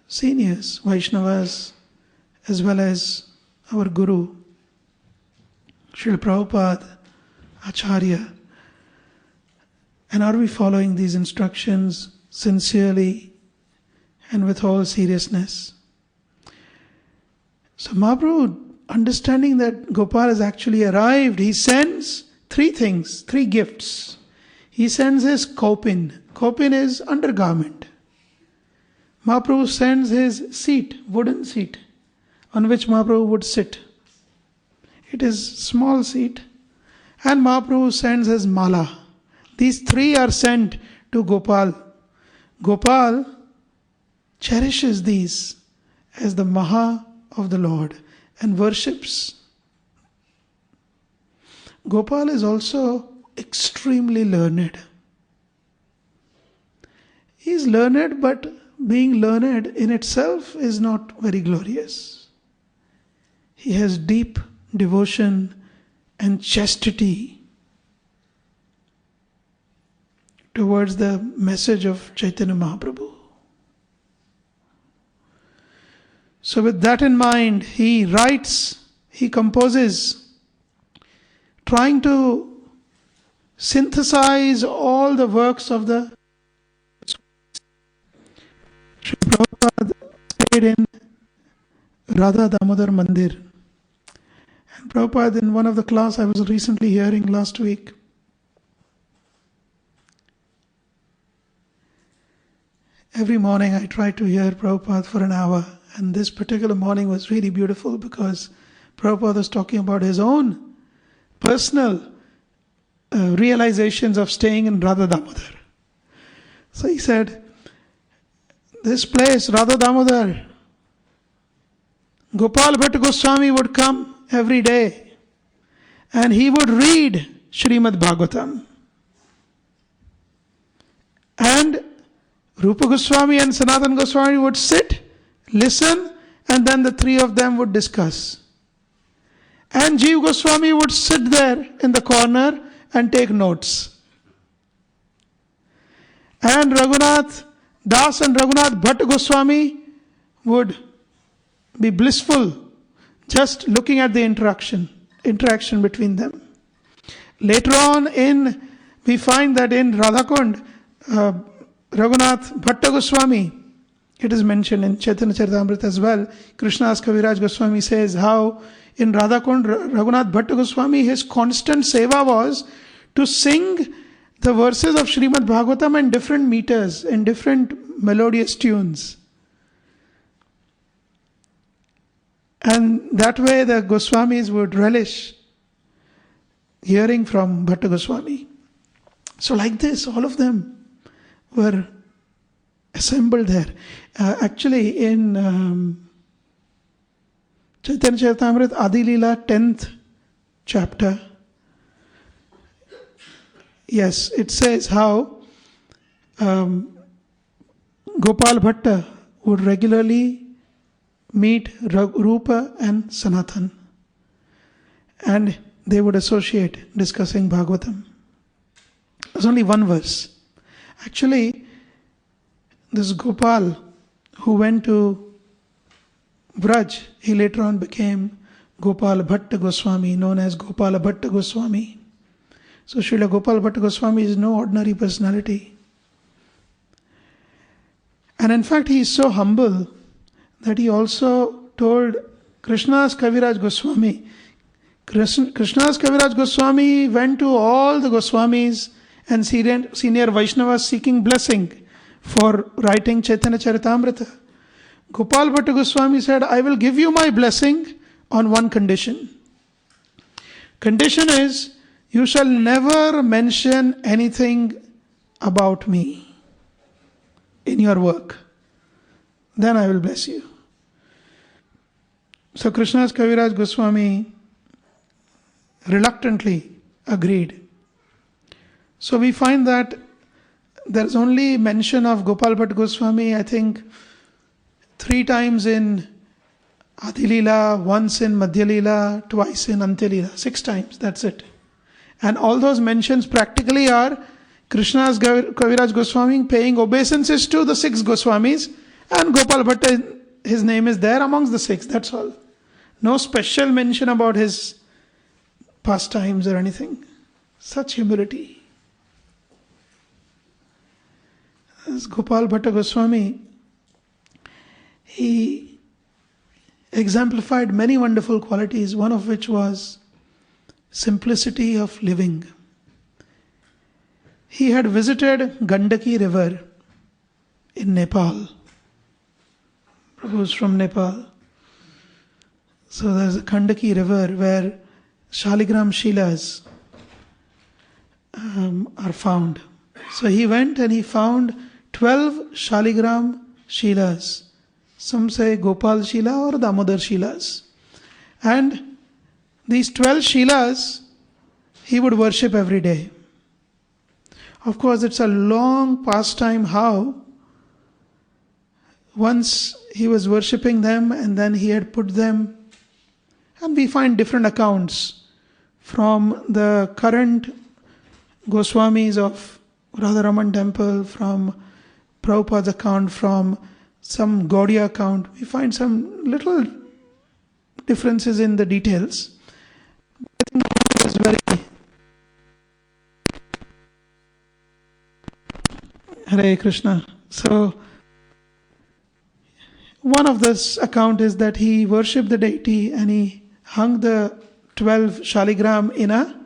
seniors, Vaishnavas, as well as our Guru, Srila Prabhupada, Acharya. And are we following these instructions sincerely and with all seriousness? So Mahaprabhu, understanding that Gopal has actually arrived, he sends three things, three gifts. He sends his kaupin. Kaupin is undergarment. Mahaprabhu sends his seat, wooden seat, on which Mahaprabhu would sit. It is small seat. And Mahaprabhu sends his mala. These three are sent to Gopal. Gopal cherishes these as the Maha of the Lord and worships. Gopal is also extremely learned. He is learned, but being learned in itself is not very glorious. He has deep devotion and chastity towards the message of Chaitanya Mahaprabhu. So with that in mind, he writes, he composes, trying to synthesize all the works of the Sri Prabhupada stayed in Radha Damodar Mandir. And Prabhupada, in one of the class I was recently hearing last week, every morning I try to hear Prabhupada for an hour. And this particular morning was really beautiful because Prabhupada was talking about his own personal realizations of staying in Radha Damodar. So he said, this place, Radha Damodar, Gopal Bhatt Goswami would come every day and he would read Srimad Bhagavatam. And Rupa Goswami and Sanatan Goswami would sit, listen, and then the three of them would discuss. And Jeev Goswami would sit there in the corner and take notes. And Raghunath Das and Raghunath Bhatt Goswami would be blissful just looking at the interaction between them. Later on we find that in Radhakund, Raghunath Bhatt Goswami, it is mentioned in Chaitanya Charitamrita as well. Krishnadas Kaviraj Goswami says how in Radhakund, Raghunath Bhatt Goswami, his constant seva was to sing the verses of Srimad Bhagavatam in different meters, in different melodious tunes. And that way the Goswamis would relish hearing from Bhatta Goswami. So like this, all of them were assembled there. Actually in Chaitanya Charitamrita Adi Lila 10th chapter, yes, it says how Gopal Bhatta would regularly meet Rupa and Sanatan and they would associate discussing Bhagavatam. There's only one verse. Actually, this Gopal who went to Braj, he later on became Gopal Bhatta Goswami, known as Gopala Bhatta Goswami. So Srila Gopal Bhatta Goswami is no ordinary personality. And in fact, he is so humble that he also told Krishna's Kaviraj Goswami. Krishna's Kaviraj Goswami went to all the Goswamis and senior Vaishnavas seeking blessing for writing Chaitanya Charitamrita. Gopal Bhatta Goswami said, I will give you my blessing on one condition. Condition is, you shall never mention anything about me in your work. Then I will bless you. So Krishna's Kaviraj Goswami reluctantly agreed. So we find that there is only mention of Gopal Bhatta Goswami, I think, 3 times in Adi Lila, once in Madhya Lila, twice in Antya Lila, 6 times, that's it. And all those mentions practically are Krishna's Kaviraj Goswami paying obeisances to the 6 Goswamis, and Gopal Bhatta, his name is there amongst the 6, that's all. No special mention about his pastimes or anything. Such humility. As Gopal Bhatta Goswami, he exemplified many wonderful qualities, one of which was simplicity of living. He had visited Gandaki river in Nepal. Prabhu is from Nepal. So there's a Gandaki river where Shaligram Shilas are found. So he went and he found 12 Shaligram Shilas. Some say Gopal Shila or Damodar Shilas. And these 12 Shilas he would worship every day. Of course, it's a long pastime how once he was worshipping them and then he had put them, and we find different accounts from the current Goswamis of Radharaman temple, from Prabhupada's account, from some Gaudiya account. We find some little differences in the details. I think it is very... Hare Krishna. So, one of this account is that he worshipped the deity and he hung the 12 shaligram in a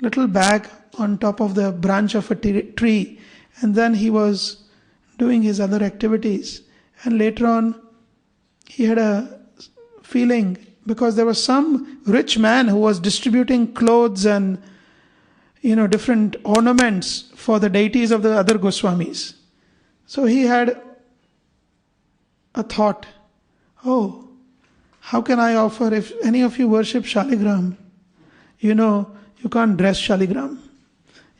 little bag on top of the branch of a tree, and then he was doing his other activities. And later on, he had a feeling, because there was some rich man who was distributing clothes and different ornaments for the deities of the other Goswamis. So he had a thought, how can I offer, if any of you worship Shaligram, you can't dress Shaligram.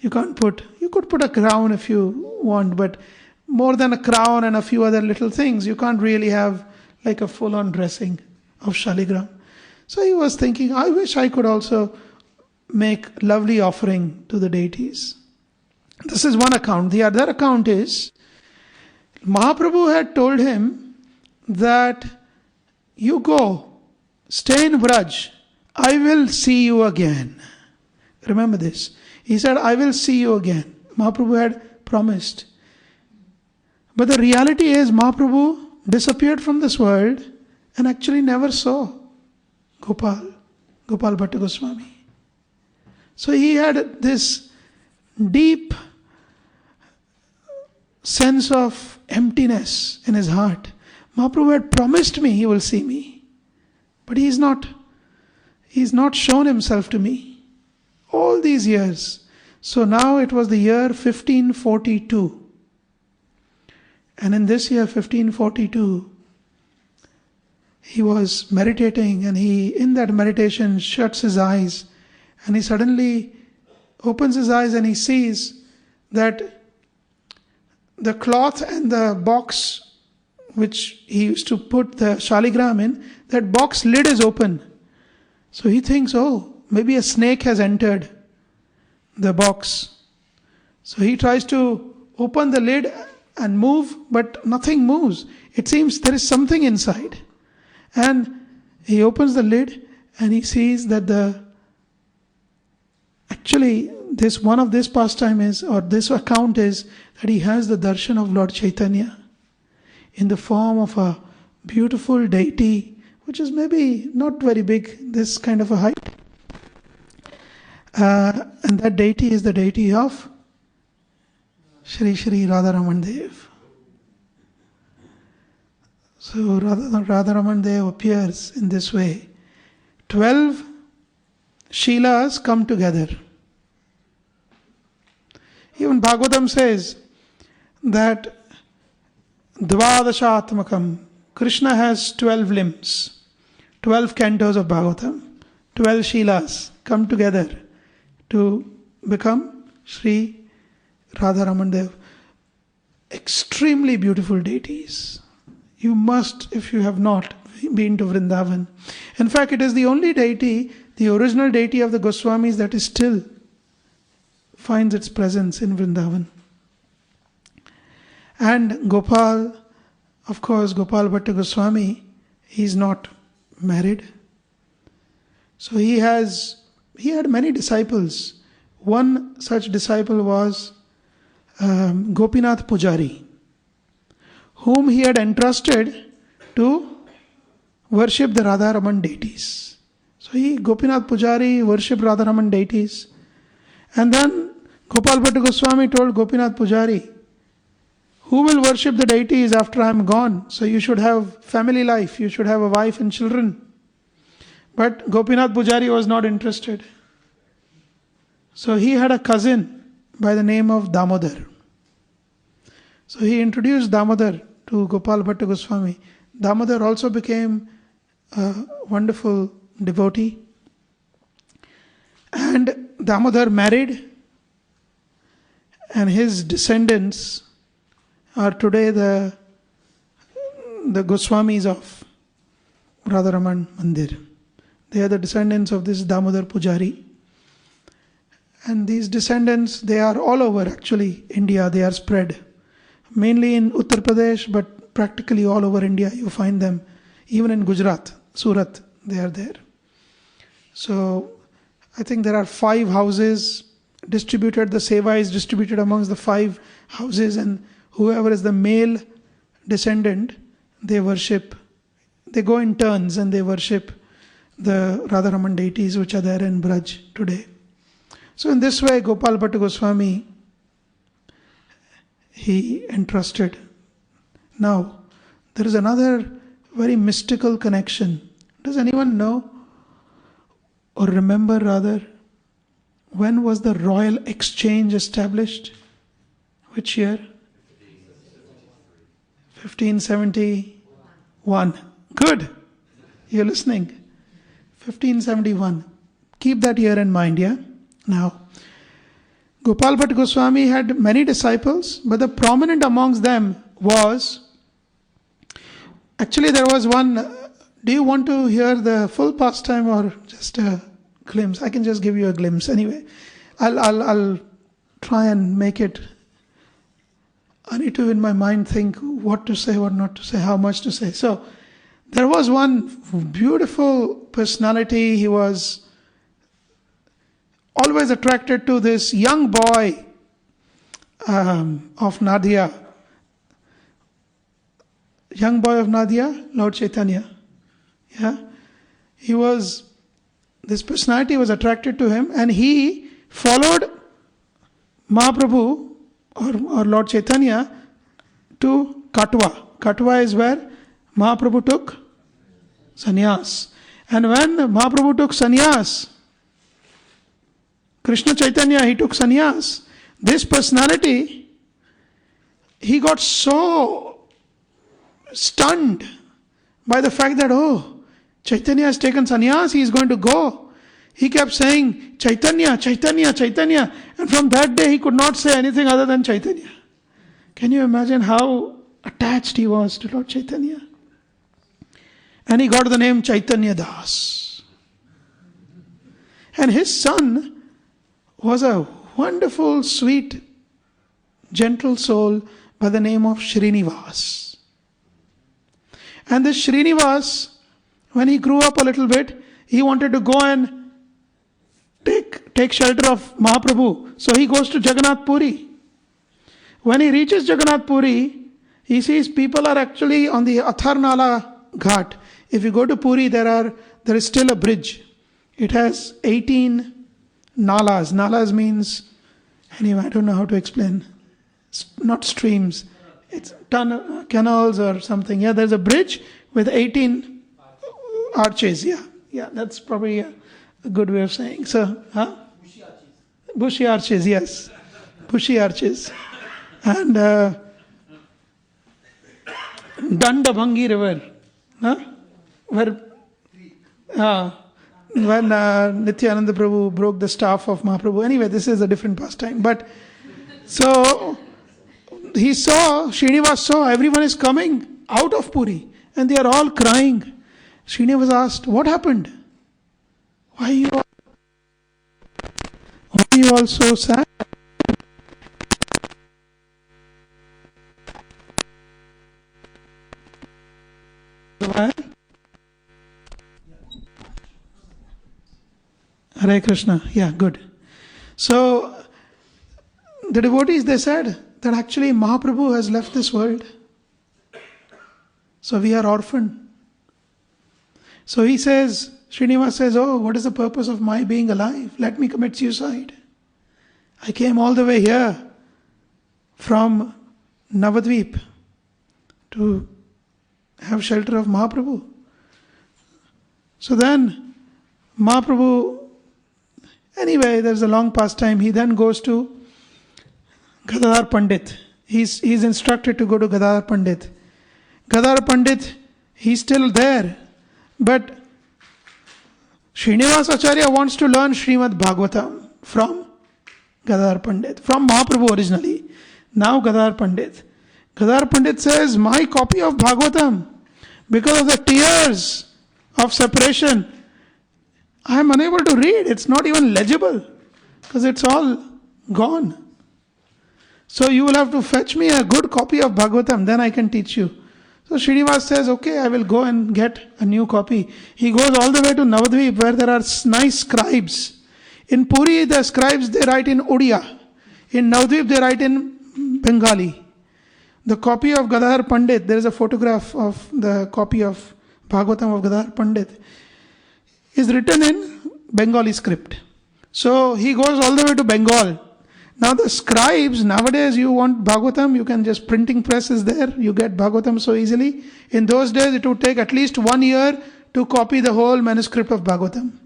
You could put a crown if you want, but more than a crown and a few other little things, you can't really have like a full-on dressing of Shaligram. So he was thinking, I wish I could also make lovely offering to the deities. This is one account. The other account is, Mahaprabhu had told him that you go, stay in Braj, I will see you again. Remember this. He said, I will see you again. Mahaprabhu had promised. But the reality is, Mahaprabhu disappeared from this world and actually never saw Gopal Bhatta Goswami. So he had this deep sense of emptiness in his heart. Mahaprabhu had promised me he will see me, but he's not shown himself to me all these years. So now it was the year 1542. And in this year 1542, he was meditating, and he, in that meditation, shuts his eyes, and he suddenly opens his eyes and he sees that the cloth and the box which he used to put the shaligram in, that box lid is open. So he thinks, maybe a snake has entered the box. So he tries to open the lid and move, but nothing moves. It seems there is something inside. And he opens the lid and he sees that actually this one of this pastime is, or this account is, that he has the darshan of Lord Chaitanya in the form of a beautiful deity, which is maybe not very big, this kind of a height. And that deity is the deity of Shri Shri Radharaman Dev. So Radharaman Dev appears in this way. 12 Shilas come together. Even Bhagavatam says that Dvadashatmakam, Krishna has 12 limbs, 12 cantos of Bhagavatam, 12 Shilas come together to become Sri Radharaman Dev. Extremely beautiful deities. You must, if you have not been to Vrindavan. In fact, it is the only deity, the original deity of the Goswamis, that is still finds its presence in Vrindavan. And Gopal, of course, Gopal Bhatta Goswami, he is not married. So he had many disciples. One such disciple was Gopinath Pujari, whom he had entrusted to worship the Radharaman deities. So Gopinath Pujari worshipped Radharaman deities. And then Gopal Bhatta Goswami told Gopinath Pujari, who will worship the deities after I am gone? So you should have family life, you should have a wife and children. But Gopinath Pujari was not interested. So he had a cousin by the name of Damodar. So he introduced Damodar to Gopal Bhatta Goswami. Damodar also became a wonderful devotee. And Damodar married, and his descendants are today the Goswamis of Radharaman Mandir. They are the descendants of this Damodar Pujari. And these descendants, they are all over actually India. They are spread. Mainly in Uttar Pradesh, but practically all over India you find them. Even in Gujarat, Surat, they are there. So I think there are 5 houses distributed. The seva is distributed amongst the 5 houses, and whoever is the male descendant, they worship. They go in turns and they worship the Radharaman deities which are there in Braj today. So in this way, Gopal Bhatta Goswami, he entrusted. Now, there is another very mystical connection. Does anyone know, or remember rather, when was the Royal Exchange established? Which year? 1571. Good. You're listening. 1571. Keep that year in mind, yeah? Now, Gopal Bhatta Goswami had many disciples, but the prominent amongst them was, actually there was one. Do you want to hear the full pastime or just a glimpse? I can just give you a glimpse anyway. I'll try and make it. I need to in my mind think what to say, what not to say, how much to say. So there was one beautiful personality. He was always attracted to this young boy of Nadia. Young boy of Nadia, Lord Chaitanya. Yeah, this personality was attracted to him, and he followed Mahaprabhu or Lord Chaitanya to Katwa. Katwa is where Mahaprabhu took sannyas. And when Mahaprabhu took sannyas, Krishna Chaitanya, he took sannyas. This personality, he got so stunned by the fact that, Chaitanya has taken sannyas, he is going to go. He kept saying, Chaitanya, Chaitanya, Chaitanya. And from that day, he could not say anything other than Chaitanya. Can you imagine how attached he was to Lord Chaitanya? And he got the name Chaitanya Das. And his son was a wonderful, sweet, gentle soul by the name of Srinivas. And this Srinivas When he grew up a little bit, he wanted to go and take shelter of Mahaprabhu. So he goes to Jagannath Puri. When he reaches Jagannath Puri, he sees people are actually on the Atharnala Ghat. If you go to Puri, there is still a bridge. It has 18 nalas. Nalas means, anyway, I don't know how to explain. Not streams. It's canals or something. Yeah, there's a bridge with 18 arches. Yeah, that's probably a good way of saying. So, bushy arches, yes. Bushy arches. And Dandabhangi River. Where when Nityananda Prabhu broke the staff of Mahaprabhu. Anyway, this is a different pastime. But so he saw, Srinivas saw everyone is coming out of Puri and they are all crying. Srinivas asked, what happened? Why are you all so sad? Why? Hare Krishna. Yeah, good. So, the devotees, they said that actually Mahaprabhu has left this world. So we are orphaned. So he says, Srinivas says, oh, what is the purpose of my being alive? Let me commit suicide. I came all the way here from Navadvip to have shelter of Mahaprabhu. So then Mahaprabhu, anyway, there's a long pastime. He then goes to Gadadhar Pandit. He's instructed to go to Gadadhar Pandit. Gadadhar Pandit, he's still there. But Srinivas Acharya wants to learn Srimad Bhagavatam from Gadadhar Pandit. From Mahaprabhu originally. Now Gadadhar Pandit. Gadadhar Pandit says, my copy of Bhagavatam, because of the tears of separation, I am unable to read. It's not even legible because it's all gone. So you will have to fetch me a good copy of Bhagavatam, then I can teach you. So Srinivas says, okay, I will go and get a new copy. He goes all the way to Navadvip where there are nice scribes. In Puri, the scribes, they write in Odia. In Navadvip, they write in Bengali. The copy of Gadadhar Pandit, there is a photograph of the copy of Bhagavatam of Gadadhar Pandit, is written in Bengali script. So he goes all the way to Bengal. Now the scribes, nowadays you want Bhagavatam, you can just, printing press is there, you get Bhagavatam so easily. In those days it would take at least 1 year to copy the whole manuscript of Bhagavatam.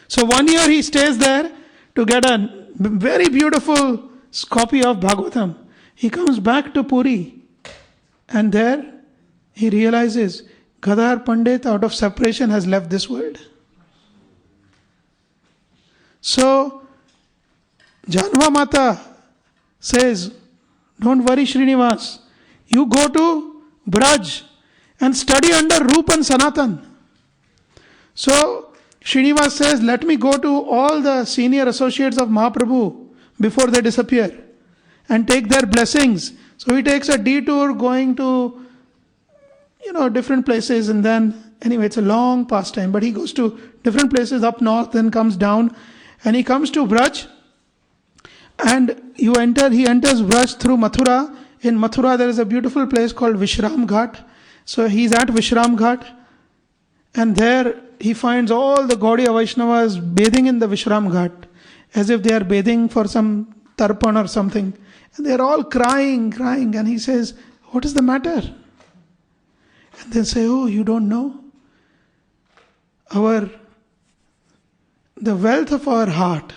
So 1 year he stays there to get a very beautiful copy of Bhagavatam. He comes back to Puri and there he realizes Gadadhar Pandit out of separation has left this world. So Janva Mata says, don't worry Srinivas, you go to Braj and study under Rup and Sanatan. So Srinivas says, let me go to all the senior associates of Mahaprabhu before they disappear and take their blessings. So he takes a detour going to, different places, and then, anyway, it's a long pastime, but he goes to different places up north, then comes down, and he comes to Braj, and he enters Braj through Mathura. In Mathura, there is a beautiful place called Vishram Ghat. So he's at Vishram Ghat, and there he finds all the Gaudiya Vaishnavas bathing in the Vishram Ghat, as if they are bathing for some tarpan or something. And they're all crying, and he says, what is the matter? And they say, oh, you don't know? The wealth of our heart,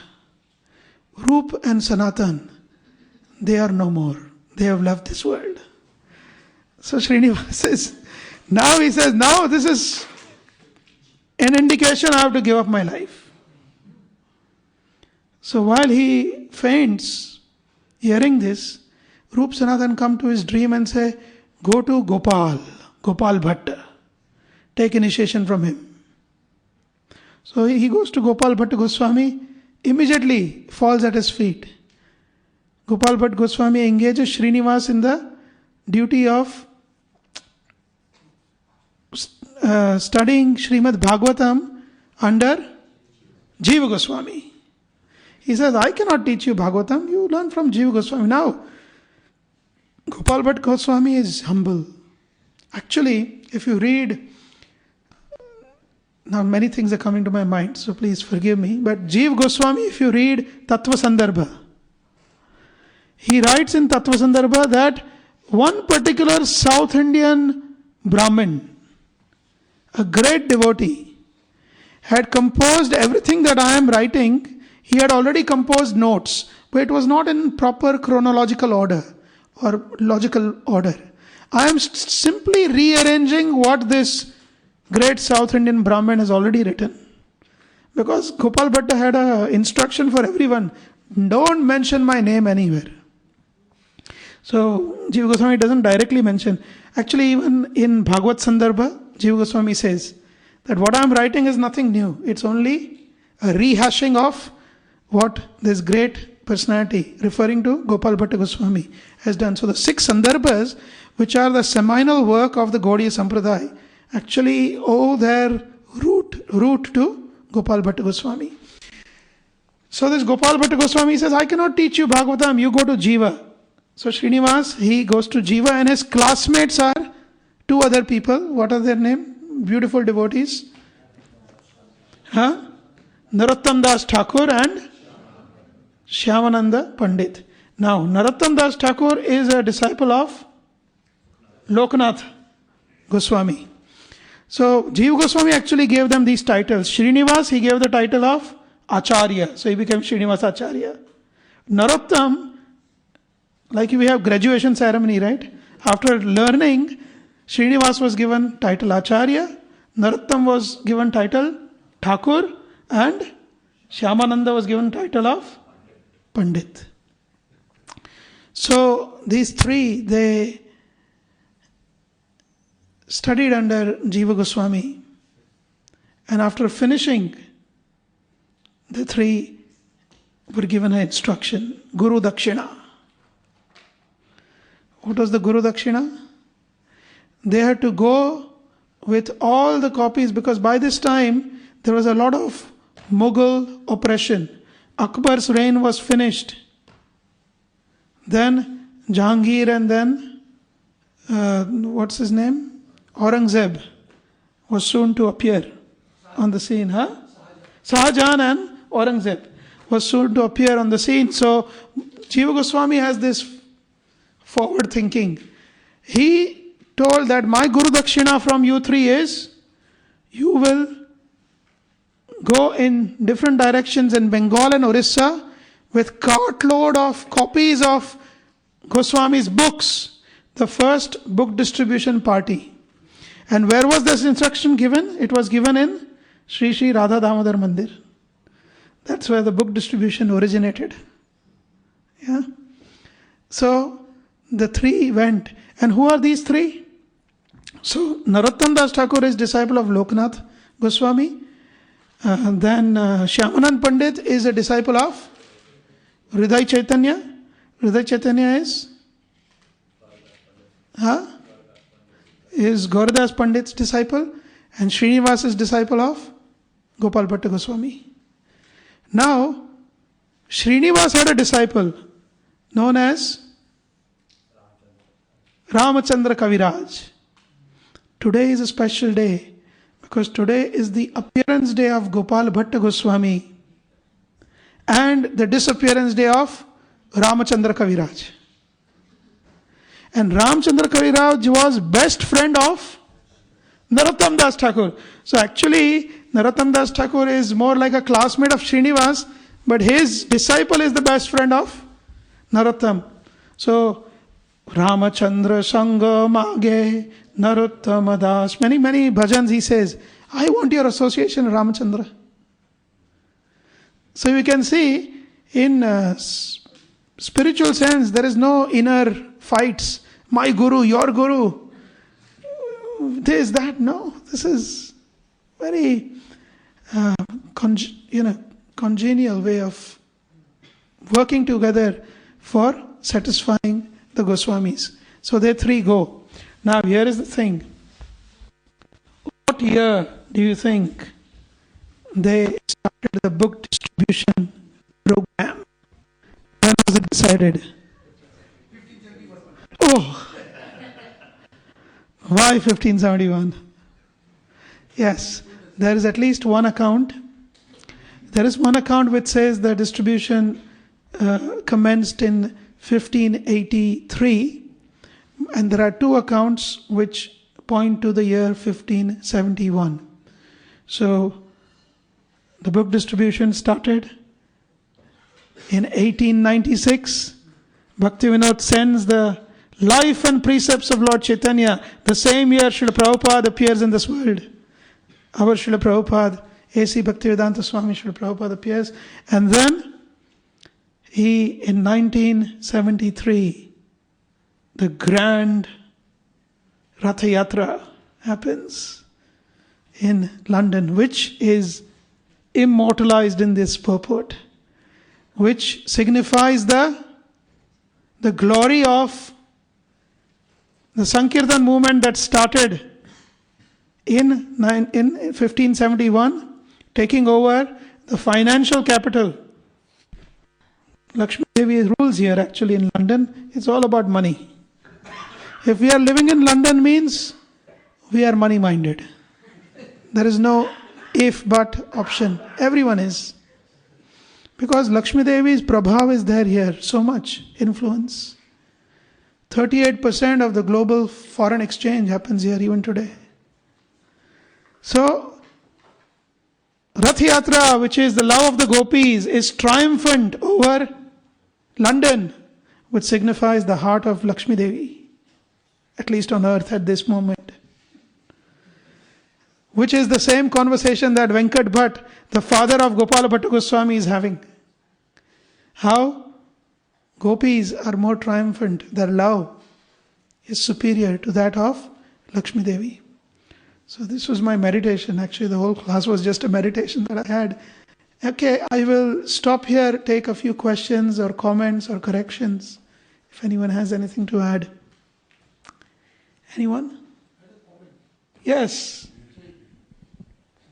Rup and Sanatan, they are no more. They have left this world. So Srinivas says, now this is an indication I have to give up my life. So while he faints, hearing this, Rup Sanatan come to his dream and say, go to Gopal Bhatta, take initiation from him. So he goes to Gopal Bhatta Goswami, immediately falls at his feet. Gopal Bhatta Goswami engages Srinivas in the duty of studying Srimad Bhagavatam under Jiva Goswami. He says, I cannot teach you Bhagavatam, you learn from Jiva Goswami. Now, Gopal Bhatt Goswami is humble. Actually, if you read, now many things are coming to my mind, so please forgive me, but Jiva Goswami, if you read Tattva Sandarbha, he writes in Tattva Sandarbha that one particular South Indian Brahmin, a great devotee, had composed everything that I am writing. He had already composed notes, but it was not in proper chronological order or logical order. I am simply rearranging what this great South Indian Brahmin has already written. Because Gopal Bhatta had an instruction for everyone, don't mention my name anywhere. So Jiva Goswami doesn't directly mention. Actually, even in Bhagavad Sandarbha, Jiva Goswami says that what I am writing is nothing new. It's only a rehashing of what this great personality, referring to Gopal Bhatta Goswami, has done. So the 6 Sandarbhas, which are the seminal work of the Gaudiya Sampradaya, actually owe their root to Gopal Bhatta Goswami. So this Gopal Bhatta Goswami says, I cannot teach you Bhagavatam, you go to Jiva. So Srinivas, he goes to Jiva, and his classmates are 2 other people. What are their name? Beautiful devotees. Narottam Das Thakur and Shyamananda Pandit. Now, Narottam Das Thakur is a disciple of Lokanath Goswami. So, Jiva Goswami actually gave them these titles. Srinivas, he gave the title of Acharya. So, he became Srinivas Acharya. Narottam, like we have graduation ceremony, right? After learning, Srinivas was given title Acharya, Narottam was given title Thakur, and Shyamananda was given title of Pandit. So these 3, they studied under Jiva Goswami, and after finishing, the 3 were given an instruction, Guru Dakshina. What was the Guru Dakshina? They had to go with all the copies, because by this time there was a lot of Mughal oppression. Akbar's reign was finished. Then Jahangir, and then what's his name? Aurangzeb was soon to appear on the scene. Shahjahan and Aurangzeb was soon to appear on the scene. So Jiva Goswami has this forward thinking. He told that my Guru Dakshina from you 3 is, you will go in different directions in Bengal and Orissa with cartload of copies of Goswami's books, the first book distribution party. And where was this instruction given? It was given in Sri Sri Radha Damodar Mandir. That's where the book distribution originated. Yeah. So the 3 went. And who are these 3? So Narottam Das Thakur is disciple of Lokanath Goswami. Then Shyamanand Pandit is a disciple of Hriday Chaitanya. Hriday Chaitanya is Gauradas Pandit's disciple, and Srinivas is disciple of Gopal Bhatta Goswami. Now, Srinivas had a disciple known as Ramachandra Kaviraj. Today is a special day because today is the appearance day of Gopal Bhatta Goswami and the disappearance day of Ramachandra Kaviraj. And Ramachandra Kaviraj was best friend of Narottam Das Thakur. So actually, Narottam Das Thakur is more like a classmate of Srinivas, but his disciple is the best friend of Narottam. So, Ramachandra Sangha Mage Narottama Das. Many bhajans he says, I want your association, Ramachandra. So you can see, in spiritual sense, there is no inner fights. My guru, your guru. This, that. No, this is very congenial way of working together for satisfying the Goswamis. So they 3 go. Now here is the thing. year do you think they started the book distribution program? When was it decided? 1571. Oh, why 1571? Yes, there is at least one account. There is one account which says the distribution commenced in 1583, and there are two accounts which point to the year 1571. So the book distribution started in 1896. Bhaktivinoda sends the Life and Precepts of Lord Chaitanya. The same year Srila Prabhupada appears in this world. Our Srila Prabhupada, A.C. Bhaktivedanta Swami Srila Prabhupada appears. And then in 1973, the grand Ratha Yatra happens in London, which is immortalized in this purport, which signifies the glory of the Sankirtan movement that started in 1571, taking over the financial capital. Lakshmi Devi rules here actually in London. It's all about money. If we are living in London means we are money minded. There is no if but option. Everyone is. Because Lakshmi Devi's prabhav is there here. So much influence. 38% of the global foreign exchange happens here even today. So, Rath Yatra, which is the love of the gopis, is triumphant over London, which signifies the heart of Lakshmi Devi, at least on earth at this moment. Which is the same conversation that Venkat Bhatt, the father of Gopala Bhatta Goswami, is having. How gopis are more triumphant, their love is superior to that of Lakshmi Devi. So this was my meditation. Actually, the whole class was just a meditation that I had. Okay, I will stop here, take a few questions or comments or corrections, if anyone has anything to add. Anyone? Yes.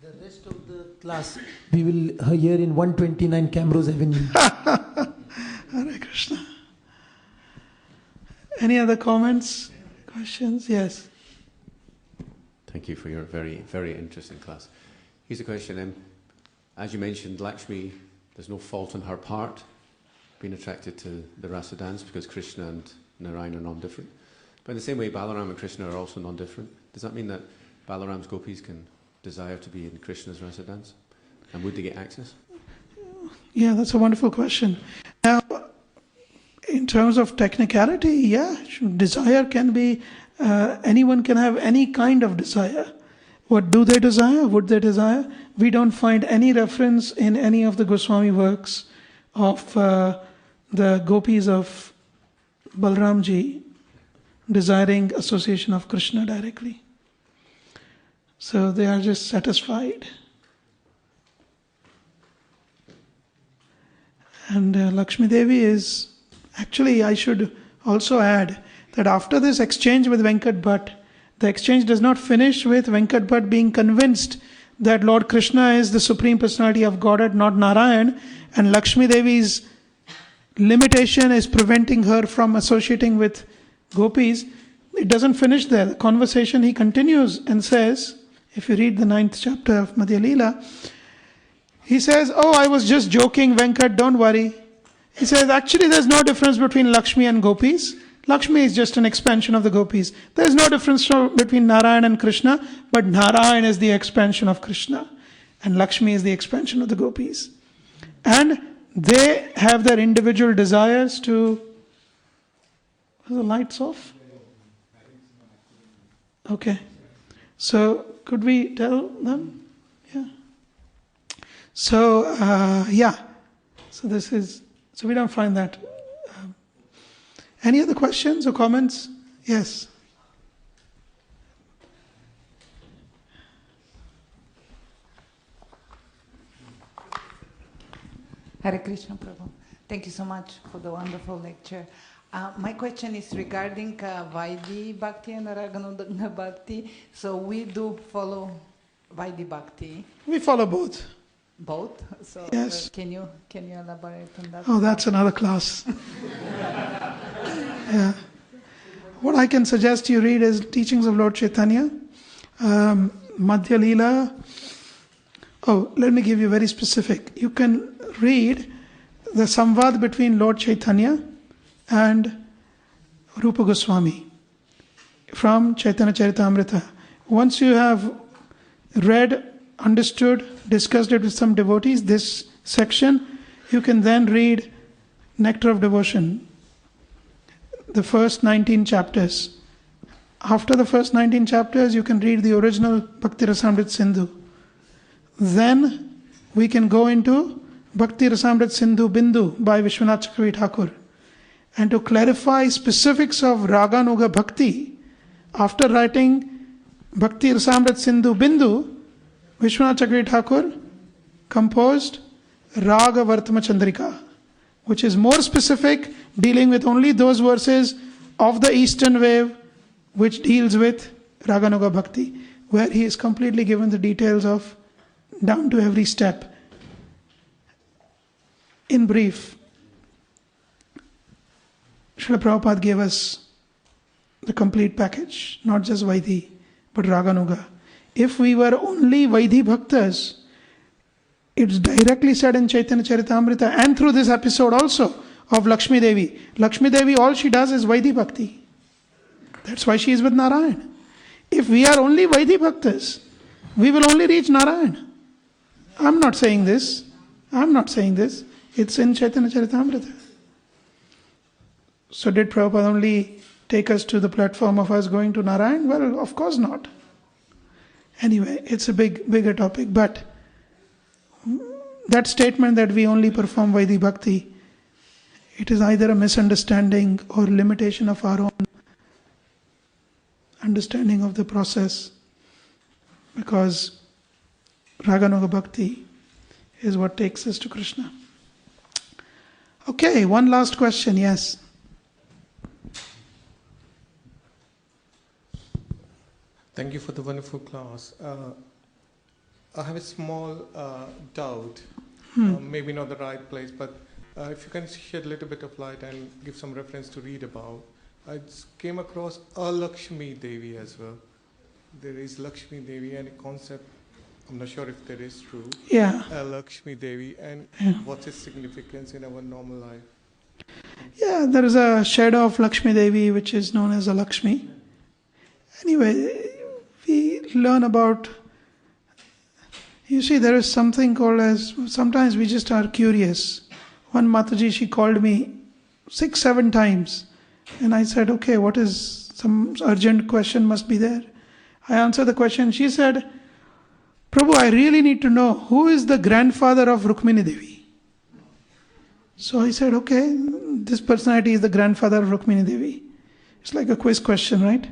The rest of the class we will hear in 129 Camrose Avenue. Hare Krishna. Any other comments, questions? Yes. Thank you for your very, very interesting class. Here's a question. As you mentioned, Lakshmi, there's no fault on her part being attracted to the rasa dance because Krishna and Narayana are non-different. But in the same way, Balaram and Krishna are also non-different. Does that mean that Balaram's gopis can desire to be in Krishna's rasa dance? And would they get access? Yeah, that's a wonderful question. Now, in terms of technicality, yeah, desire can be, anyone can have any kind of desire. What do they desire? Would they desire? We don't find any reference in any of the Goswami works of the gopis of Balramji desiring association of Krishna directly. So they are just satisfied. And Lakshmi Devi is, actually I should also add that after this exchange with Venkat Bhatt, the exchange does not finish with Venkat Bhatt being convinced that Lord Krishna is the Supreme Personality of Godhead, not Narayan, and Lakshmi Devi's limitation is preventing her from associating with gopis. It doesn't finish there. The conversation he continues and says, if you read the 9th chapter of Madhya Lila, he says, oh, I was just joking, Venkat, don't worry. He says, actually there's no difference between Lakshmi and gopis. Lakshmi is just an expansion of the gopis. There is no difference between Narayan and Krishna, but Narayan is the expansion of Krishna and Lakshmi is the expansion of the gopis. And they have their individual desires to... Are the lights off? Okay. So, could we tell them? Yeah. So, yeah. So this is... So we don't find that... Any other questions or comments? Yes. Hare Krishna Prabhu. Thank you so much for the wonderful lecture. My question is regarding Vaidhi Bhakti and Raganuga Bhakti. So we do follow Vaidhi Bhakti. We follow both. Both? So Yes. Can you elaborate on that? Oh, that's another class. Yeah. What I can suggest you read is Teachings of Lord Chaitanya, Madhya Lila. Oh, let me give you very specific. You can read the Samvad between Lord Chaitanya and Rupa Goswami from Chaitanya Charitamrita. Once you have read, understood, discussed it with some devotees, this section, you can then read Nectar of Devotion, the first 19 chapters. After the first 19 chapters, you can read the original Bhakti Rasamrit Sindhu. Then we can go into Bhakti Rasamrit Sindhu Bindu by Vishwanath Chakravarti Thakur. And to clarify specifics of Raganuga Bhakti, after writing Bhakti Rasamrit Sindhu Bindu, Vishwanath Chakravarti Thakur composed Raga Vartama Chandrika, which is more specific, dealing with only those verses of the Eastern wave which deals with Raganuga Bhakti, where he is completely given the details of down to every step. In brief, Srila Prabhupada gave us the complete package, not just Vaidhi, but Raganuga. If we were only Vaidhi Bhaktas, it's directly said in Chaitanya Charitamrita and through this episode also of Lakshmi Devi. Lakshmi Devi, all she does is Vaidhi Bhakti. That's why she is with Narayan. If we are only Vaidhi Bhaktas, we will only reach Narayan. I'm not saying this. It's in Chaitanya Charitamrita. So did Prabhupada only take us to the platform of us going to Narayan? Well, of course not. Anyway, it's a bigger topic. But that statement that we only perform Vaidhi Bhakti, it is either a misunderstanding or limitation of our own understanding of the process. Because Raganuga Bhakti is what takes us to Krishna. Okay, one last question, yes. Thank you for the wonderful class. I have a small doubt, maybe not the right place, but if you can shed a little bit of light and give some reference to read about. I came across a Lakshmi Devi as well. There is Lakshmi Devi and a concept, I'm not sure if that is true. Yeah. A Lakshmi Devi and what's its significance in our normal life? Yeah, there is a shadow of Lakshmi Devi which is known as a Lakshmi. Anyway, we learn about, you see, there is something called as, sometimes we just are curious. One Mataji, she called me 6-7 times. And I said, okay, what is, some urgent question must be there. I answered the question. She said, Prabhu, I really need to know who is the grandfather of Rukmini Devi. So I said, okay, this personality is the grandfather of Rukmini Devi. It's like a quiz question, right?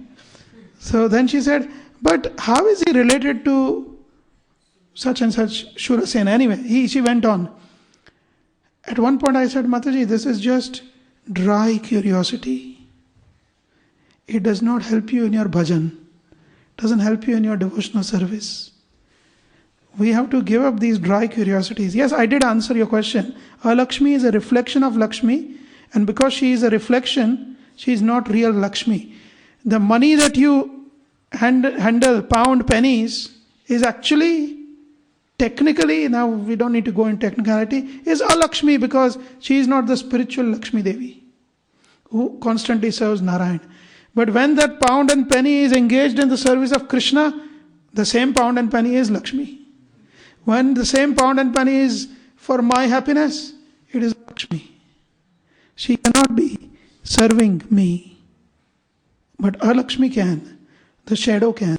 So then she said, but how is he related to such and such Shurasena? Anyway, she went on. At one point I said, Mataji, this is just dry curiosity. It does not help you in your bhajan. Doesn't help you in your devotional service. We have to give up these dry curiosities. Yes, I did answer your question. Lakshmi is a reflection of Lakshmi, and because she is a reflection, she is not real Lakshmi. The money that you handle, pound, pennies, is actually, technically, now we don't need to go in technicality, is a Lakshmi because she is not the spiritual Lakshmi Devi who constantly serves Narayan. But when that pound and penny is engaged in the service of Krishna, the same pound and penny is Lakshmi. When the same pound and penny is for my happiness, it is Lakshmi. She cannot be serving me. But Lakshmi can. The shadow can.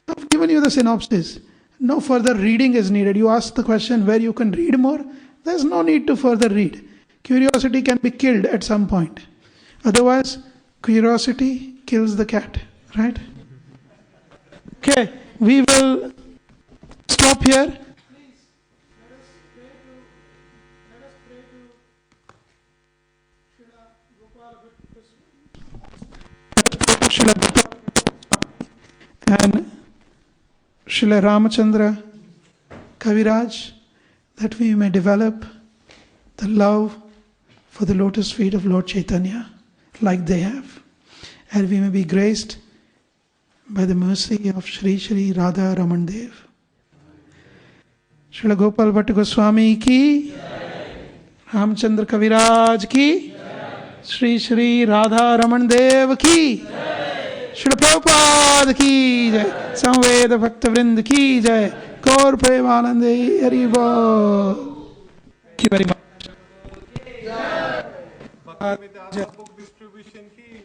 I've given you the synopsis. No further reading is needed. You ask the question where you can read more. There's no need to further read. Curiosity can be killed at some point. Otherwise, curiosity kills the cat. Right? Okay, we will stop here. Let us pray to Srila Gopal and Srila Ramachandra Kaviraj, that we may develop the love for the lotus feet of Lord Chaitanya like they have, and we may be graced by the mercy of Shri Shri Radha Raman Dev. Srila Gopal Bhatta Goswami ki, Ramachandra Kaviraj ki, Shri Shri Radha Raman Dev ki, Srila Prabhupada ki jai, Samveda Bhakta Vrind ki jai, Gaur Premanande Hari Bol. Thank you very much. book distribution ki